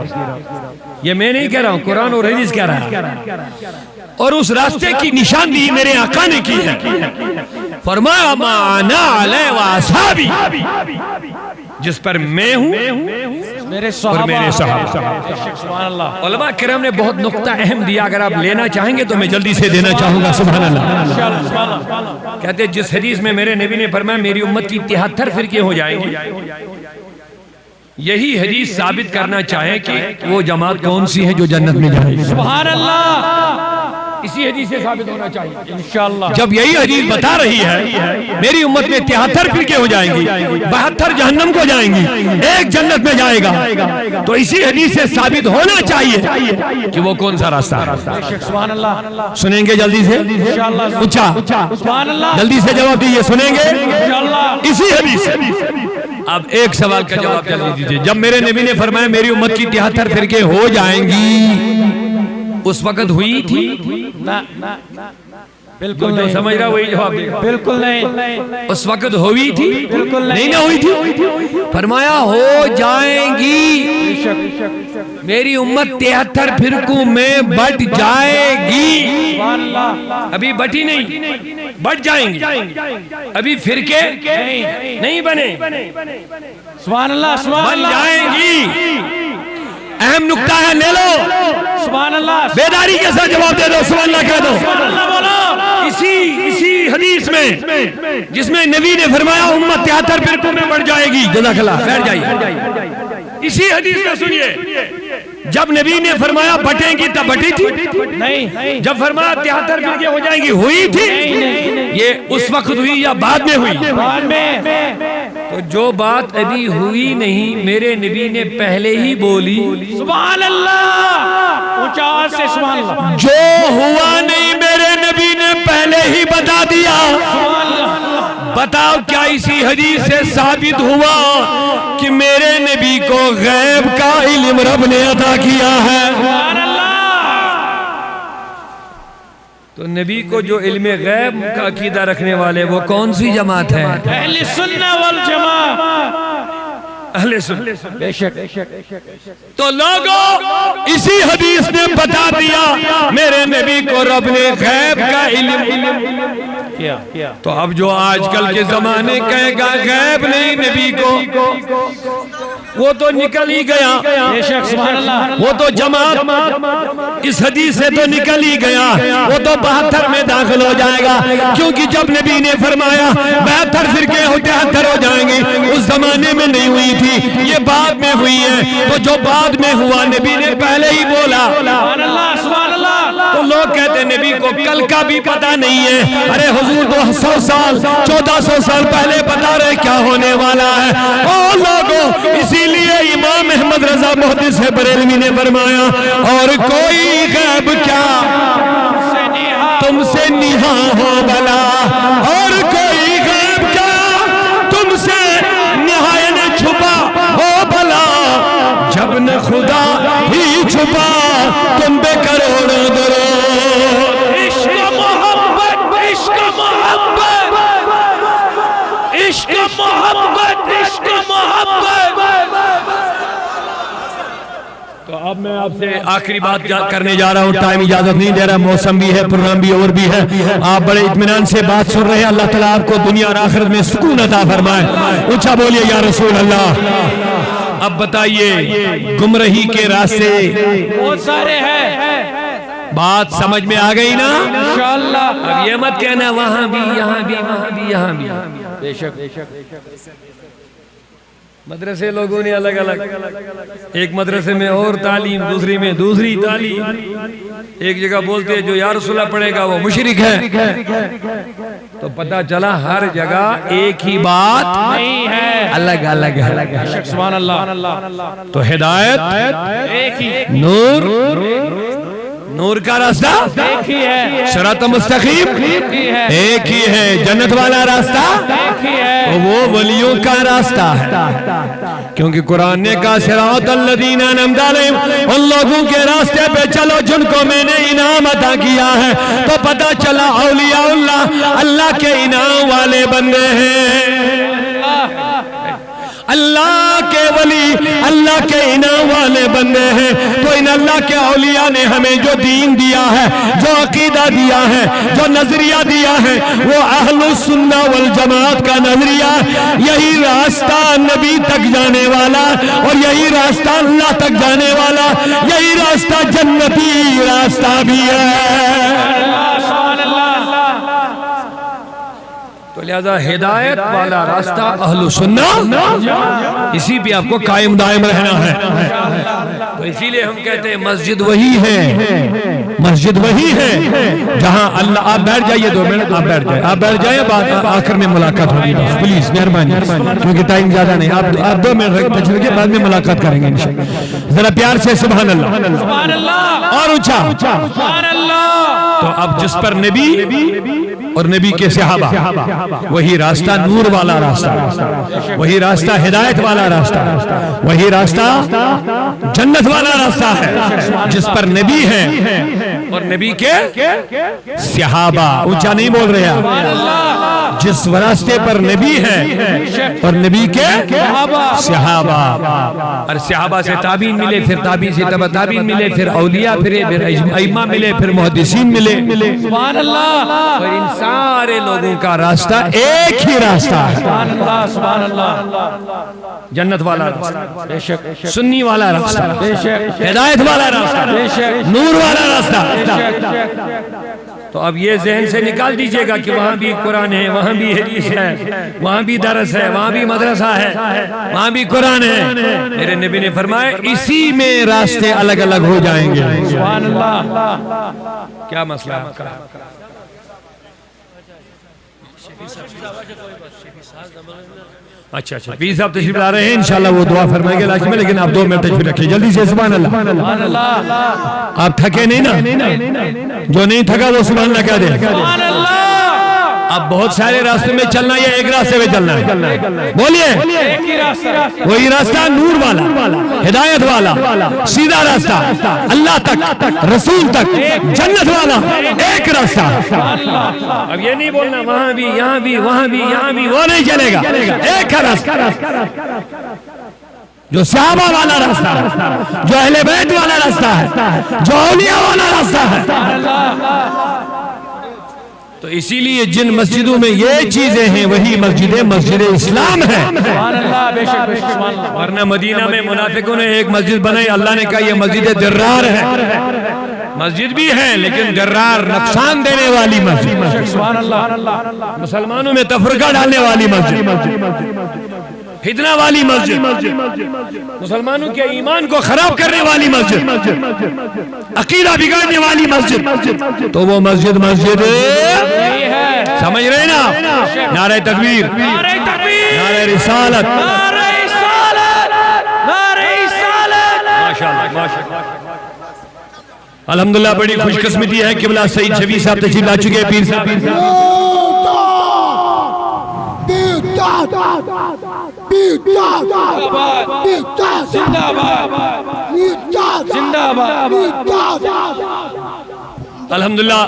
یہ میں نہیں کہہ رہا ہوں قرآن اور حدیث کہہ رہا ہے اور اس راستے کی نشاندہی میرے آقا نے کی ہے فرمایا ما انا علیہ واصحابی جس پر میں ہوں اور میرے صحابہ علماء کرام نے بہت نقطہ اہم دیا اگر آپ لینا چاہیں گے تو میں جلدی سے دینا چاہوں گا سبحان اللہ کہتے ہیں جس حدیث میں میرے نبی نے فرمایا میری امت کی 73 فرقے ہو جائیں گی یہی حدیث ثابت کرنا چاہے کہ وہ جماعت کون سی ہے جو جنت میں جائے گی سبحان اللہ اسی حدیث سے ثابت ہونا چاہیے انشاءاللہ. جب یہی حدیث بتا رہی ہے میری امت میں 73 فرقے ہو جائیں گی، 72 جہنم کو جائیں گی، ایک جنت میں جائے گا، تو اسی حدیث سے ثابت ہونا چاہیے کہ وہ کون سا راستہ ہے. سبحان اللہ. سنیں گے جلدی سے؟ اچھا سبحان اللہ. جلدی سے جواب دیجئے. سنیں گے انشاءاللہ. اسی حدیث سے؟ اب ایک سوال کا جواب جلدی دیجئے. جب میرے نبی نے فرمایا میری امت کی 73 فرقے ہو جائیں گی، اس وقت ہوئی تھی؟ نہ بالکل جو نہیں. سمجھ رہا وہی جواب دے. بالکل نہیں. اس وقت ہوئی تھی؟ بالکل نہیں. نہ ہوئی تھی. فرمایا ہو جائیں گی، میری امت 73 فرقوں میں بٹ جائے گی. سبحان اللہ. ابھی بٹی نہیں، بٹ جائیں گی. ابھی فرقے نہیں بنے، سبحان اللہ. سبحان بن اللہ. جائیں گی. اہم نکتہ ہے، لے لو. سبحان اللہ. بیداری کے ساتھ جواب دے دو. سبحان اللہ کہہ دو. سبحان اللہ بولو. اسی حدیث میں جس میں نبی نے فرمایا امت 73 فرقوں میں بڑھ جائے گی. جزاک اللہ. بیٹھ جائیے. اسی حدیث میں سنیے، جب نبی نے فرمایا بٹیں گی تب بٹی تھی؟ نہیں. جب فرمایا 73 فرقے ہو جائیں گی، ہوئی تھی؟ یہ اس وقت ہوئی یا بعد میں ہوئی؟ بعد میں. تو جو بات ابھی ہوئی نہیں میرے نبی نے پہلے ہی بولی. سبحان اللہ. اونچا آواز سے سبحان اللہ. جو ہوا نہیں میرے نبی نے پہلے ہی بتا دیا. سبحان اللہ. بتاؤ کیا اسی حدیث سے ثابت ہوا کہ میرے نبی کو غیب کا علم رب نے عطا کیا ہے؟ سبحان اللہ. تو نبی کو جو علم غیب کا عقیدہ رکھنے والے وہ کون سی جماعت ہے؟ اہل سنہ والجماعہ. اہل سنت. بے شک. تو لوگوں اسی حدیث نے بتا دیا میرے نبی کو رب نے غیب کا علم کیا. تو اب جو آج کل کے زمانے کہے گا غیب نہیں نبی کو، وہ تو نکل ہی گیا. بے شک. سبحان اللہ. وہ تو جماعت اس حدیث سے تو نکل ہی گیا، وہ تو 72 میں داخل ہو جائے گا. کیونکہ جب نبی نے فرمایا 72 فرقے 73 ہو جائیں گے، اس زمانے میں نہیں ہوئی تھی، یہ بعد میں ہوئی ہے. تو جو بعد میں ہوا نبی نے پہلے ہی بولا. سبحان اللہ. سبحان اللہ. تو لوگ کہتے ہیں نبی کو کل کا بھی پتہ نہیں ہے. ارے حضور 200 سال 1400 سال پہلے بتا رہے کیا ہونے والا ہے. او لوگوں، اسی لیے امام احمد رضا محدث بریلوی نے فرمایا اور کوئی غیب کیا تم سے نہا ہو بلا، اور کوئی غیب کیا تم سے نہایت چھپا ہو بلا. جب نہ خدا ہی چھپا تم بے کروڑوں درود. عشق محبت، عشق محبت، عشق محبت، عشق محبت. تو اب میں آپ سے آخری بات کرنے جا رہا ہوں. ٹائم اجازت نہیں دے رہا، موسم بھی ہے، پروگرام بھی اور بھی ہے. آپ بڑے اطمینان سے بات سن رہے ہیں. اللہ تعالیٰ آپ کو دنیا اور آخرت میں سکون عطا فرمائے. اونچا بولیے یا رسول اللہ. اب بتائیے گمراہی کے راستے بہت سارے ہیں. بات سمجھ میں آ گئی نا؟ انشاءاللہ. اب یہ مت کہنا وہاں بھی یہاں بھی وہاں بھی یہاں بھی. بے شک. مدرسے لوگوں نے الگ الگ، ایک مدرسے میں اور تعلیم، دوسری میں دوسری تعلیم. ایک جگہ بولتے جو یا رسول اللہ پڑھے گا وہ مشرک ہے. تو پتہ چلا ہر جگہ ایک ہی بات نہیں ہے، الگ الگ ہے. سبحان اللہ. تو ہدایت ایک ہی نور، نور کا راستہ ایک ہی ہے، صراط مستقیم ایک ہی ہے، ایک ہی ہے. جنت والا راستہ ایک ہی ہے، وہ ولیوں کا راستہ ہے. کیونکہ قرآن نے کہا صراط الذین انعمت علیہم، ان لوگوں کے راستے پہ چلو جن کو میں نے انعام عطا کیا ہے. تو پتہ چلا اولیاء اللہ اللہ کے انعام والے بندے ہیں. اللہ کے ولی اللہ کے انعام والے بندے ہیں. تو ان اللہ کے اولیاء نے ہمیں جو دین دیا ہے، جو عقیدہ دیا ہے، جو نظریہ دیا ہے، وہ اہل السنہ والجماعت کا نظریہ. یہی راستہ نبی تک جانے والا اور یہی راستہ اللہ تک جانے والا، یہی راستہ جنتی راستہ بھی ہے. تو لہذا ہدایت والا راستہ اہل سنہ، اسی پہ آپ کو قائم دائم رہنا ہے. تو اسی لیے ہم کہتے ہیں مسجد وہی ہے، مسجد وہی ہے جہاں اللہ. آپ بیٹھ جائیے 2 منٹ, آپ بیٹھ جائیں, آپ بیٹھ جائیں, بعد آخر میں ملاقات ہوگی پلیز, مہربانی, کیونکہ ٹائم زیادہ نہیں. آپ 2 منٹ تشریف رکھیے, بعد میں ملاقات کریں گے انشاءاللہ. ذرا پیار سے سبحان اللہ, سبحان اللہ, اور اونچا. سبحان اللہ. تو اب جس پر نبی اور نبی کے صحابہ, وہی راستہ نور والا راستہ, وہی راستہ ہدایت والا راستہ, وہی راستہ جنت والا راستہ ہے جس پر نبی ہے اور نبی کے صحابہ. اونچا نہیں بول رہے آپ. جس راستے پر نبی ہے اور نبی کے صحابہ, اور صحابہ سے تابعین ملے, پھر تابعین سے تبع تابعین ملے, پھر اولیاء پھر ائمہ ملے, پھر محدثین ملے. سبحان اللہ. اور ان سارے لوگوں کا راستہ ایک ہی راستہ ہے, سبحان اللہ, سبحان اللہ. جنت والا راستہ, بے شک, سنی والا راستہ, بے شک, ہدایت والا راستہ, بے شک, نور والا راستہ. بے شک. تو اب یہ ذہن سے نکال دیجئے گا کہ وہاں بھی قرآن ہے, وہاں بھی حدیث ہے, وہاں بھی درس ہے, وہاں بھی مدرسہ ہے, وہاں بھی قرآن ہے. میرے نبی نے فرمایا اسی میں راستے الگ الگ ہو جائیں گے. سبحان اللہ. کیا مسئلہ ہے آپ کا؟ اچھا اچھا, پیر صاحب تشریف لا رہے ہیں, انشاءاللہ وہ دعا فرمائیں گے لاجھ میں, لیکن آپ 2 منٹ تشریف رکھیے جلدی سے. سبحان اللہ. سبحان اللہ. آپ تھکے نہیں نا؟ جو نہیں تھکا وہ سبحان اللہ کہہ دے. سبحان اللہ. اب بہت سارے راستے میں چلنا یا ایک راستے میں چلنا ہے؟ بولیے. ایک ہی راستہ, وہی راستہ نور والا, ہدایت والا, سیدھا راستہ, اللہ تک, رسول تک, جنت والا, ایک راستہ. اب یہ نہیں بولنا وہاں بھی, یہاں بھی, وہاں بھی, یہاں بھی, وہ نہیں چلے گا. ایک راستہ جو صحابہ والا راستہ ہے, جو اہل بیت والا راستہ ہے, جو اولیاء والا راستہ ہے. تو اسی لیے جن مسجدوں میں یہ چیزیں ہیں وہی مسجد اسلام ہے. سبحان اللہ. بے شک, بے شک, سبحان اللہ. ورنہ مدینہ میں منافقوں نے ایک مسجد بنائی, اللہ نے کہا یہ مسجد درار ہے. مسجد بھی ہے لیکن درار, نقصان دینے والی مسجد, سبحان اللہ. مسلمانوں میں تفرقہ ڈالنے والی مسجد, فتنہ والی مسجد, مسلمانوں کے ایمان کو خراب کرنے والی مسجد, عقیدہ بگاڑنے والی مسجد. تو وہ مسجد یہی ہے. سمجھ رہے نا؟ نعرہ تکبیر, نعرہ تکبیر, نعرہ رسالت. نعرہ رسالت, نعرہ رسالت. ماشاءاللہ, ماشاءاللہ. الحمدللہ بڑی خوش قسمتی ہے قبلہ سعید شفیع صاحب تشریف لا چکے ہیں. پیر صاحب زندہ باد. الحمدللہ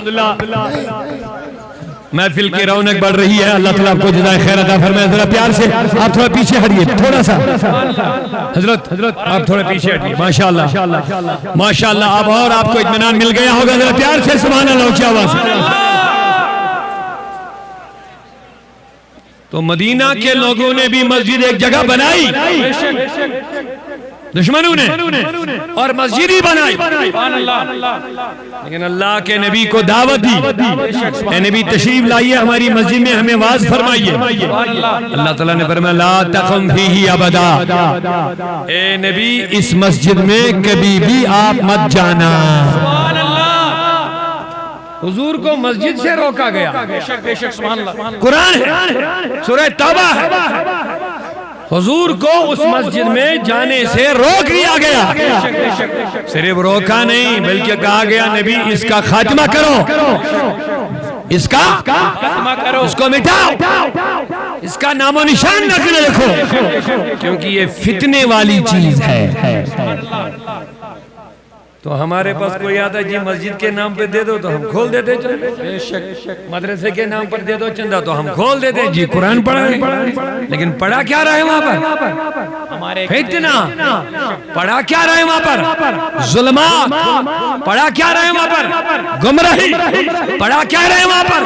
محفل کی رونق بڑھ رہی ہے. اللہ تعالیٰ آپ کو جزائے خیر عطا فرمائے. ذرا پیار سے آپ تھوڑا پیچھے ہٹیے, تھوڑا سا. حضرت آپ تھوڑا پیچھے ہٹیے. ماشاءاللہ, ماشاءاللہ. اب اور آپ کو اطمینان مل گیا ہوگا. ذرا پیار سے سبحان اللہ اونچی آواز سے. تو مدینہ کے لوگوں نے بھی مسجد ایک جگہ بنائی, دشمنوں نے, اور مسجد ہی بنائی, لیکن اللہ کے نبی کو دعوت دی, اے نبی تشریف لائیے ہماری مسجد میں, ہمیں واز فرمائیے. اللہ تعالیٰ نے فرمایا لا تقم فیہ ابدا, اے نبی اس مسجد میں کبھی بھی آپ مت جانا. حضور کو مسجد سے روکا گیا. قرآن ہے, سورہ توبہ ہے. حضور کو اس مسجد میں جانے سے روک دیا گیا. صرف روکا نہیں بلکہ کہا گیا نبی اس کا خاتمہ کرو, اس کا خاتمہ کرو, اس کو مٹاؤ, اس کا نام و نشان نہ رکھو, کیونکہ یہ فتنے والی چیز ہے. تو ہمارے پاس کوئی آتا ہے جی مسجد کے نام پہ دے دو تو ہم کھول دیتے چندہ, مدرسے کے نام پر دے دو چندہ تو ہم کھول دیتے. جی قرآن پڑھیں, لیکن پڑھا کیا رہے وہاں پر؟ فتنہ. پڑھا کیا رہے وہاں پر؟ ظلمات. پڑھا کیا رہے وہاں پر؟ گمراہی. پڑھا کیا رہے وہاں پر؟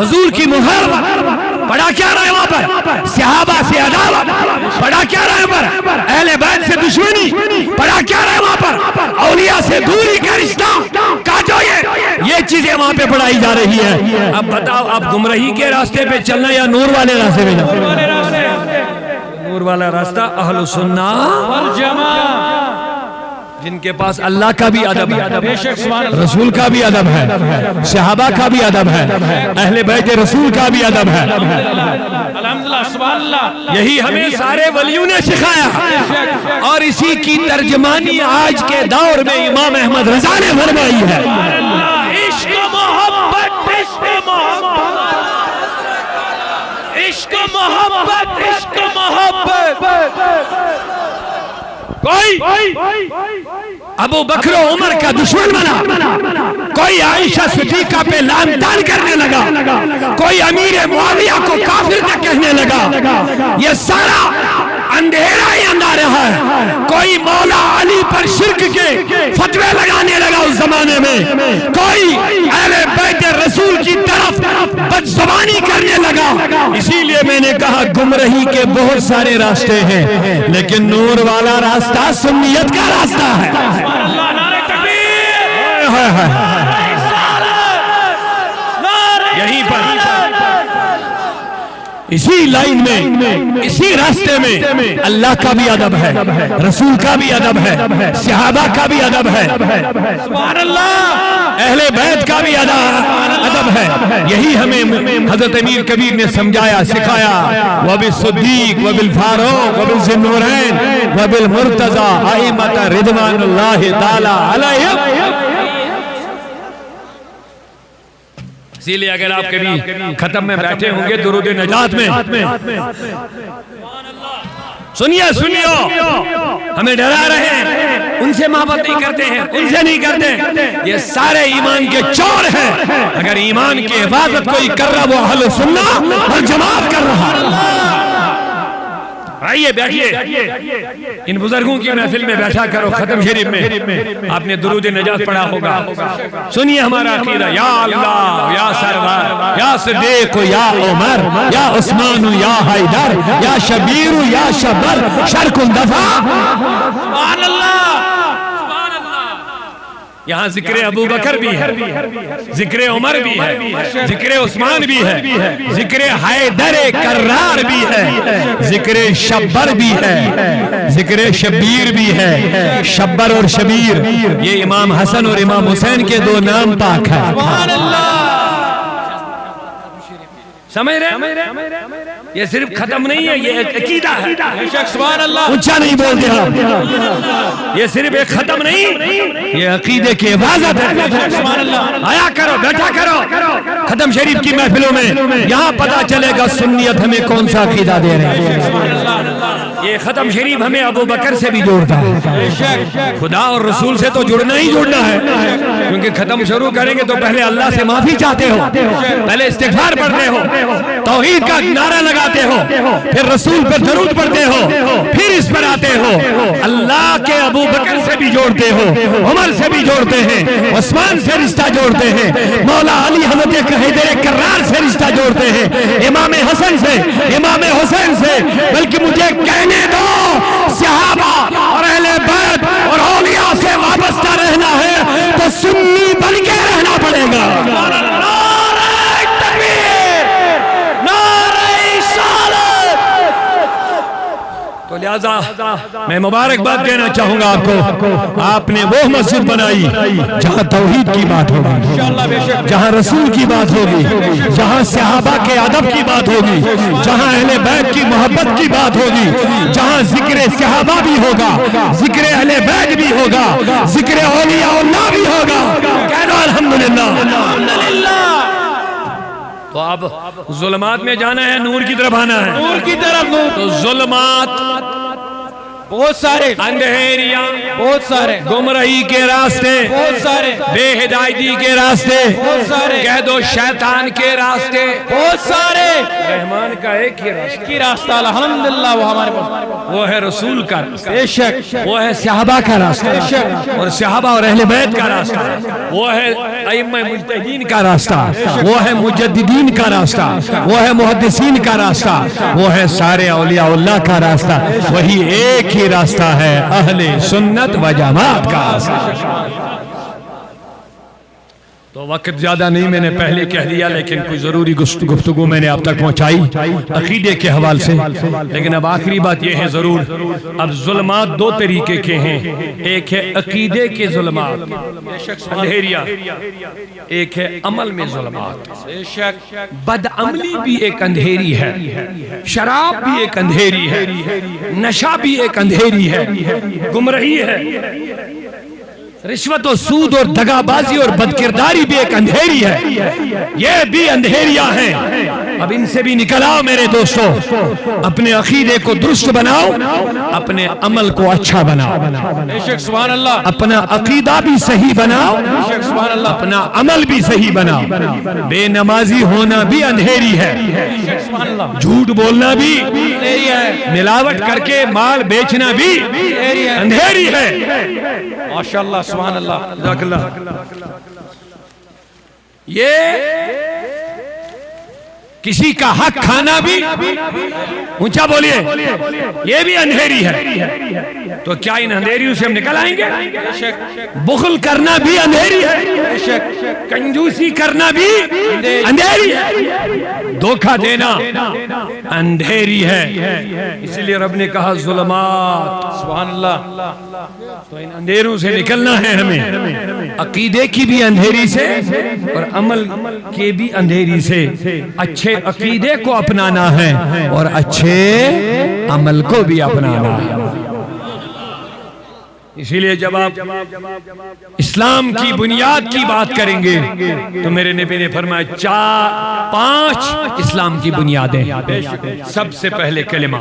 حضور کی محبت. پڑھا کیا رہے وہاں پر؟ صحابہ سے عداوت. پڑھا کیا رہے وہاں پر؟ اہل بیت سے دشمنی. پڑھا کیا رہے وہاں پر؟ اولیاء سے دوری کا رشتہ کاٹو. یہ چیزیں وہاں پہ پڑھائی جا رہی ہے. اب بتاؤ اب گمراہی کے راستے پہ چلنا یا نور والے راستے پہ جانا؟ نور والا راستہ اہل سنہ والجماعہ. جن کے پاس اللہ کا بھی ادب ہے، بے شک سبحان اللہ، رسول کا بھی ادب ہے، صحابہ کا بھی ادب ہے، اہل بیت رسول کا بھی ادب ہے۔ الحمدللہ سبحان اللہ، یہی ہمیں سارے ولیوں نے سکھایا، اور اسی کی ترجمانی آج کے دور میں امام احمد رضا نے فرمائی ہے۔ عشق محبت، عشق محبت، عشق محبت، عشق محبت۔ کوئی ابو بکر و عمر کا دشمن بنا، کوئی عائشہ صدیقہ پہ لعن طعن کرنے لگا، کوئی امیر معاویہ کو کافر نہ کہنے لگا، یہ سارا اندھیرا ہی اندھا رہا ہے۔ کوئی مولا علی پر شرک کے فتوے لگانے لگا اس زمانے میں، کوئی اہل بیت رسول کی طرف بدزبانی کرنے لگا۔ اسی لیے میں نے کہا گمراہی کے بہت سارے راستے ہیں، لیکن نور والا راستہ سنیت کا راستہ ہے۔ سبحان اللہ، نعرہ تکبیر، یہیں پر اسی لائن میں، اسی راستے میں اللہ کا بھی ادب ہے، رسول کا بھی ادب ہے، صحابہ کا بھی ادب ہے، سبحان اللہ، اہل بیت کا بھی ادب ہے۔ یہی ہمیں حضرت امیر کبیر نے سمجھایا، سکھایا، وَبِالصدیق وَبِالفاروق وَبِالذِّنُّورَيْن وَبِالمُرْتَضَى أَئِمَّةَ رضوان اللہ تعالی علیہم۔ اسی لیے اگر آپ کبھی ختم میں بیٹھے ہوں گے درود نجات میں، سنیے ہمیں ڈرا رہے ہیں، ان سے محبت نہیں کرتے ہیں، ان سے نہیں کرتے، یہ سارے ایمان کے چور ہیں۔ اگر ایمان کی حفاظت کوئی کر رہا وہ اہل سنت اور جماعت کر رہا۔ آئیے بیٹھیے، ان بزرگوں کی محفل میں بیٹھا کرو، ختم شریف میں آپ نے درود نجات پڑھا ہوگا۔ سنیے ہمارا عقیدہ، یا اللہ، یا سرور، یا صدیق، یا عمر، یا عثمان، یا حیدر، یا شبیر، یا شبر، شرک دفع۔ سبحان اللہ، یہاں ذکر ابو بکر بھی ہے، ذکر عمر بھی ہے، ذکر عثمان بھی ہے، ذکر حیدر کرار بھی ہے، ذکر شبر بھی ہے، ذکر شبیر بھی ہے۔ شبر اور شبیر یہ امام حسن اور امام حسین کے دو نام پاک ہیں۔ سبحان اللہ، سمجھ رہے؟ یہ صرف ختم نہیں ہے، یہ ایک عقیدہ ہے۔ بے شک سبحان اللہ، اونچا نہیں بولتے آپ، یہ صرف ایک ختم نہیں، یہ عقیدے کی حفاظت ہے۔ سبحان اللہ، آیا کرو، بیٹھا کرو ختم شریف کی محفلوں میں، یہاں پتا چلے گا سنیت ہمیں کون سا عقیدہ دے رہے ہیں۔ یہ ختم شریف ہمیں ابو بکر سے بھی جوڑتا ہے، خدا اور رسول سے تو جڑنا ہی جڑنا ہے، کیونکہ ختم شروع کریں گے تو پہلے اللہ سے معافی چاہتے ہو، پہلے استغفار پڑھتے ہو، توحید کا نعرہ لگاتے ہو، پھر رسول پر درود پڑھتے ہو، پھر اس پر آتے ہو، اللہ کے ابو بکر سے بھی جوڑتے ہو، عمر سے بھی جوڑتے ہیں، عثمان سے رشتہ جوڑتے ہیں، مولا علی حضرت حیدر کرار سے رشتہ جوڑتے ہیں، امام حسن سے، امام حسین سے، بلکہ مجھے کہنے دو صحابہ اور اہل بیت اور اولیاء سے وابستہ رہنا ہے تو سنی بن کے رہنا پڑے گا۔ تو لہذا میں مبارکباد دینا چاہوں گا آپ کو، آپ نے وہ مسجد بنائی جہاں توحید کی بات ہوگی، جہاں رسول کی بات ہوگی، جہاں صحابہ کے ادب کی بات ہوگی، جہاں اہل بیت کی محبت کی بات ہوگی، جہاں ذکر صحابہ بھی ہوگا، ذکر اہل بیت بھی ہوگا، ذکر اولیاء اللہ بھی ہوگا۔ کہنا الحمدللہ۔ تو اب ظلمات میں جانا ہے، نور کی طرف آنا ہے، نور کی طرف، نور تو ظلمات بہت سارے، اندھیریاں، بہت سارے، گمراہی کے راستے، بہت سارے، بے ہدایتی کے راستے، بہت سارے، کہہ دو شیطان کے راستے، بہت سارے، رحمان کا ایک ہی راستہ، ایک ہی راستہ الحمدللہ وہ ہمارے پاس، وہ ہے رسول کا راستہ، بے شک، وہ ہے صحابہ کا راستہ، بے شک، اور صحابہ اور اہل بیت کا راستہ، وہ ہے ائمہ مجتہدین کا راستہ، وہ ہے مجددین کا راستہ، وہ ہے محدثین کا راستہ، وہ ہے سارے اولیاء اللہ کا راستہ، وہی ایک ہی راستہ ہے اہل سنت و جماعت کا راستہ۔ تو وقت زیادہ نہیں، میں نے پہلے کہہ دیا، لیکن کوئی ضروری گفتگو میں نے آپ تک پہنچائی عقیدے کے حوالے سے۔ لیکن اب آخری بات یہ ہے ضرور، اب ظلمات دو طریقے کے ہیں، ایک ہے عقیدے کے ظلمات اندھیریاں، ایک ہے عمل میں ظلمات۔ بد عملی بھی ایک اندھیری ہے، شراب بھی ایک اندھیری ہے، نشہ بھی ایک اندھیری ہے، گمراہی ہے، رشوت و سود اور دغا بازی اور بدکرداری بھی ایک اندھیری ہے، یہ بھی اندھیریاں ہیں۔ اب ان سے بھی نکل آؤ میرے دوستو، اپنے عقیدے کو درست بناؤ، اپنے عمل کو اچھا بناؤ، سبحان اللہ، اپنا عقیدہ بھی صحیح بناؤ، سبحان اللہ، اپنا عمل بھی صحیح بناؤ۔ بے نمازی ہونا بھی اندھیری ہے، سبحان اللہ، جھوٹ بولنا بھی، اندھیری ہے، ملاوٹ کر کے مال بیچنا بھی اندھیری ہے۔ ماشاءاللہ، سبحان اللہ، جزاک اللہ۔ یہ کسی کا حق کھانا بھی، اونچا بولیے، یہ بھی اندھیری ہے۔ تو کیا ان اندھیریوں سے ہم نکل آئیں گے؟ بخل کرنا بھی اندھیری ہے، کنجوسی کرنا بھی اندھیری ہے، دھوکہ دینا اندھیری ہے۔ اسی لیے رب نے کہا ظلمات، سبحان اللہ، تو ان اندھیروں سے نکلنا ہے ہمیں، عقیدے کی بھی اندھیری سے اور عمل کے بھی اندھیری سے۔ اچھے عقیدے کو اپنانا ہے اور اچھے عمل کو بھی اپنانا ہے۔ اسی لیے جب آپ اسلام کی بنیاد کی بات کریں گے تو میرے نبی نے فرمایا 5 اسلام کی بنیادیں۔ سب سے پہلے کلمہ،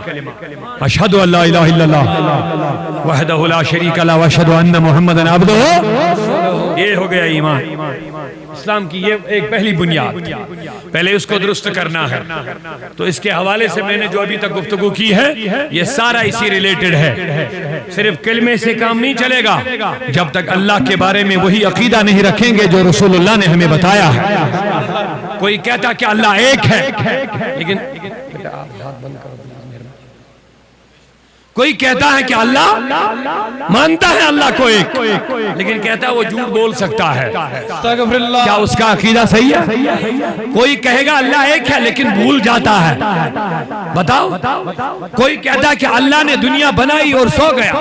اشہد ان لا الہ الا اللہ وحدہ لا شریک لہ واشہد ان محمدا عبدہ، یہ ہو گیا ایمان۔ اسلام کی یہ ایک پہلی بنیاد، پہلے اس کو درست کرنا ہے۔ تو اس کے حوالے سے میں نے جو ابھی تک گفتگو کی ہے یہ سارا اسی ریلیٹڈ ہے۔ صرف کلمے سے کام نہیں چلے گا جب تک اللہ کے بارے میں وہی عقیدہ نہیں رکھیں گے جو رسول اللہ نے ہمیں بتایا ہے۔ کوئی کہتا کہ اللہ ایک ہے، لیکن کوئی کہتا ہے کہ اللہ مانتا ہے اللہ کو ایک، لیکن کہتا ہے وہ جھوٹ بول سکتا ہے، استغفر اللہ، کیا اس کا عقیدہ صحیح ہے؟ کوئی کہے گا اللہ ایک ہے لیکن بھول جاتا ہے، بتاؤ۔ کوئی کہتا ہے کہ اللہ نے دنیا بنائی اور سو گیا،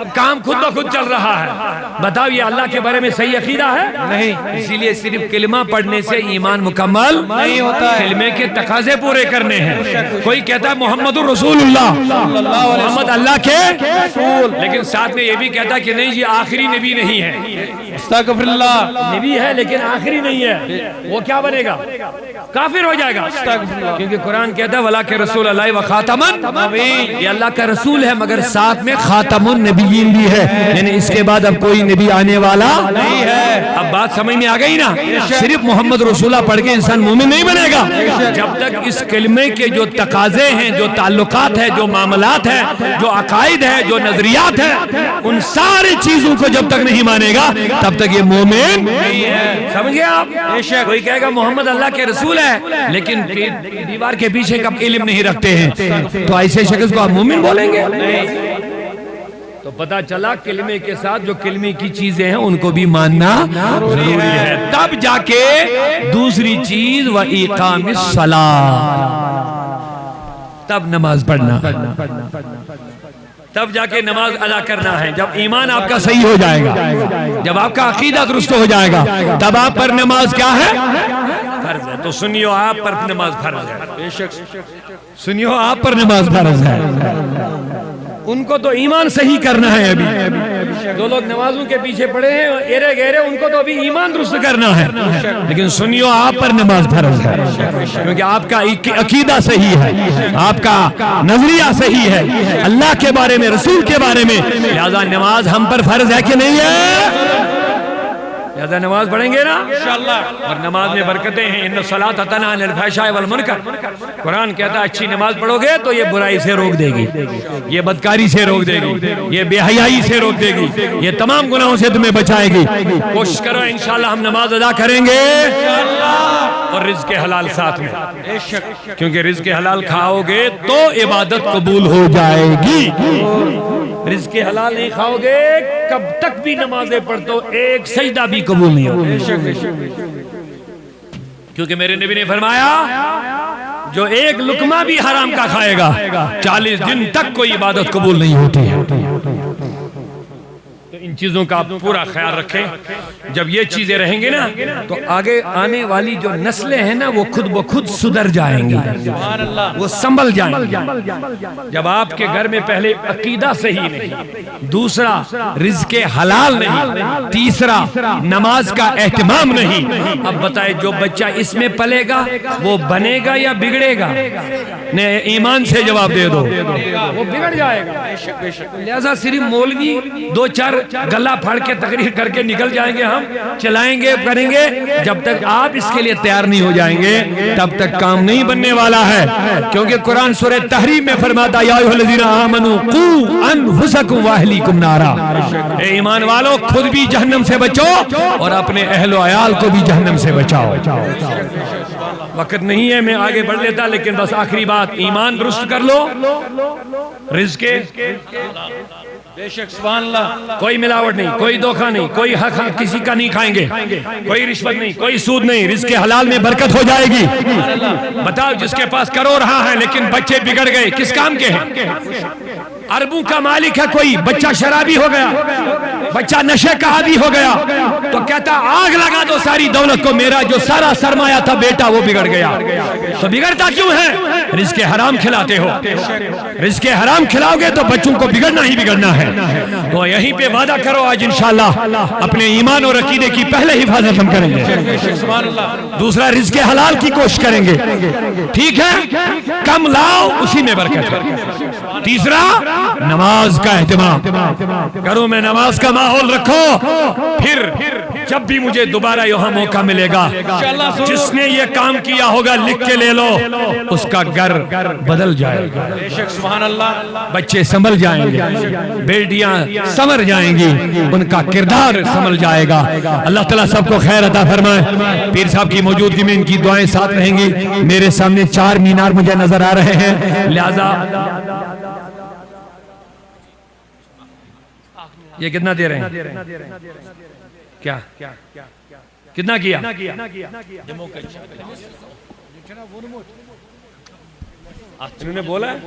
اب کام خود بخود چل رہا ہے، بتاؤ یہ اللہ کے بارے میں صحیح عقیدہ ہے؟ نہیں۔ اسی لیے صرف کلمہ پڑھنے سے ایمان مکمل نہیں ہوتا ہے، کلمے کے تقاضے پورے کرنے ہیں۔ کوئی کہتا ہے محمد الرسول اللہ، محمد اللہ کے رسول، لیکن ساتھ میں یہ بھی کہتا ہے کہ نہیں یہ آخری نبی نہیں ہے، استغفر اللہ، نبی ہے لیکن آخری نہیں ہے، وہ کیا بنے گا؟ کافر ہو جائے گا، کیونکہ قرآن کہتا ہے وَلَٰكِن رَسُولَ اللَّهِ وَخَاتَمَ النَّبِيِّينَ، یہ اللہ کا رسول ہے مگر ساتھ میں خاتم النبیین بھی ہے، یعنی اس کے بعد اب کوئی نبی آنے والا نہیں ہے۔ اب بات سمجھ میں آ گئی نا؟ صرف محمد رسولہ پڑھ کے انسان مومن نہیں بنے گا، جب تک اس کلمے کے جو تقاضے ہیں، جو تعلقات ہیں، جو معاملات ہیں، جو عقائد ہیں، جو نظریات ہیں، ان ساری چیزوں کو جب تک نہیں مانے گا تب تک یہ مومن نہیں ہے۔ سمجھ گئے آپ؟ کوئی کہے گا محمد اللہ کے رسول ہے لیکن دیوار کے پیچھے کا علم نہیں رکھتے ہیں، تو ایسے شخص کو آپ مومن بولیں گے؟ تو پتہ چلا کلمے کے ساتھ جو کلمے کی چیزیں ہیں ان کو بھی ماننا ضروری ہے، تب جا کے دوسری چیز وَإِقَامِ الصَّلَاةِ، تب نماز پڑھنا، تب جا کے نماز ادا کرنا ہے۔ جب ایمان آپ کا صحیح ہو جائے گا، جب آپ کا عقیدہ درست ہو جائے گا، تب آپ پر نماز کیا ہے؟ فرض ہے۔ تو سنیو آپ پر نماز فرض ہے، سنیو آپ پر نماز فرض ہے۔ ان کو تو ایمان صحیح کرنا ہے، ابھی جو لوگ نمازوں کے پیچھے پڑے ہیں ایرے گہرے، ان کو تو ابھی ایمان درست کرنا ہے، لیکن سنیو آپ پر نماز فرض ہے، کیونکہ آپ کا عقیدہ صحیح ہے، آپ کا نظریہ صحیح ہے اللہ کے بارے میں، رسول کے بارے میں، لہذا نماز ہم پر فرض ہے کہ نہیں ہے؟ لہذا نماز پڑھیں گے نا انشاءاللہ، اور نماز میں برکتیں ہیں۔ ان الصلاۃ تنہی عن الفحشاء والمنکر، قرآن کہتا ہے اچھی نماز پڑھو گے تو یہ برائی سے روک دے گی، یہ بدکاری سے روک دے گی، یہ بے حیائی سے روک دے گی، یہ تمام گناہوں سے تمہیں بچائے گی۔ کوشش کرو انشاءاللہ ہم نماز ادا کریں گے، اور رزق حلال ساتھ میں، کیونکہ رزق حلال کھاؤ گے تو عبادت قبول ہو جائے گی۔ رزق حلال نہیں کھاؤ گے کب تک بھی نمازیں پڑھتے ہو ایک سجدہ بھی قبول نہیں ہوگا. کیونکہ میرے نبی نے فرمایا جو ایک لقمہ بھی حرام کا کھائے گا 40 دن تک کوئی عبادت قبول نہیں ہوتی ہے. تو ان چیزوں کا آپ پورا خیال رکھیں. جب یہ چیزیں رہیں گے نا تو آگے آنے والی جو نسلیں ہیں نا وہ خود بخود سدھر جائیں گی, وہ سنبھل جائیں گی. جب آپ کے گھر میں پہلے عقیدہ صحیح نہیں, دوسرا رزق حلال نہیں, تیسرا نماز کا اہتمام نہیں, اب بتائے جو بچہ اس میں پلے گا وہ بنے گا یا بگڑے گا؟ ایمان سے جواب دے دو, وہ بگڑ جائے گا. لہذا صرف مولوی دو چار گلا پھاڑ کے تقریر کر کے نکل جائیں گے, ہم چلائیں گے کریں گے, جب تک آپ اس کے لیے تیار نہیں ہو جائیں گے تب تک کام نہیں بننے والا ہے. کیونکہ قرآن سورہ تحریم میں فرماتا یا ایھا الذین آمنوا قوا انفسکم واہلیکم نارا, اے ایمان والو خود بھی جہنم سے بچو اور اپنے اہل و عیال کو بھی جہنم سے بچاؤ. وقت نہیں ہے میں آگے بڑھ لیتا, لیکن بس آخری بات, ایمان درست کر لو, رزق بے شک سبحان اللہ, کوئی ملاوٹ نہیں, کوئی دھوکہ نہیں, کوئی حق کسی کا نہیں کھائیں گے, کوئی رشوت نہیں, کوئی سود نہیں, رزق حلال میں برکت ہو جائے گی. بتاؤ جس کے پاس کروڑ رہا ہے لیکن بچے بگڑ گئے, کس کام کے ہیں؟ اربوں کا مالک ہے کوئی, بچہ شرابی ہو گیا, بچہ نشے کا عادی ہو گیا, تو کہتا آگ لگا دو ساری دولت کو, میرا جو سارا سرمایہ تھا بیٹا وہ بگڑ گیا. تو بگڑتا کیوں ہے؟ رزق حرام کھلاتے ہو. رزق حرام کھلاؤ گے تو بچوں کو بگڑنا ہی بگڑنا ہے. تو یہیں پہ وعدہ کرو آج انشاءاللہ اپنے ایمان اور عقیدے کی پہلے حفاظت ہم کریں گے. دوسرا رزق حلال کی کوشش کریں گے, ٹھیک ہے, کم لاؤ اسی میں برکت ہے. تیسرا نماز کا اہتمام کرو, میں نماز کا ماحول رکھو, پھر جب بھی مجھے دوبارہ یہاں موقع ملے گا جس نے یہ کام کیا ہوگا لکھ کے لے لو, اس کا گھر بدل جائے گا. سبحان اللہ, بچے سنبھل جائیں گے, بیٹیاں سنور جائیں گی, ان کا کردار سنبھل جائے گا. اللہ تعالیٰ سب کو خیر عطا فرمائے. پیر صاحب کی موجودگی میں ان کی دعائیں ساتھ رہیں گی. میرے سامنے 4 مینار مجھے نظر آ رہے ہیں, لہذا یہ کتنا دے رہے ہیں؟ کیا کتنا کیا؟ انہوں نے بولا ہے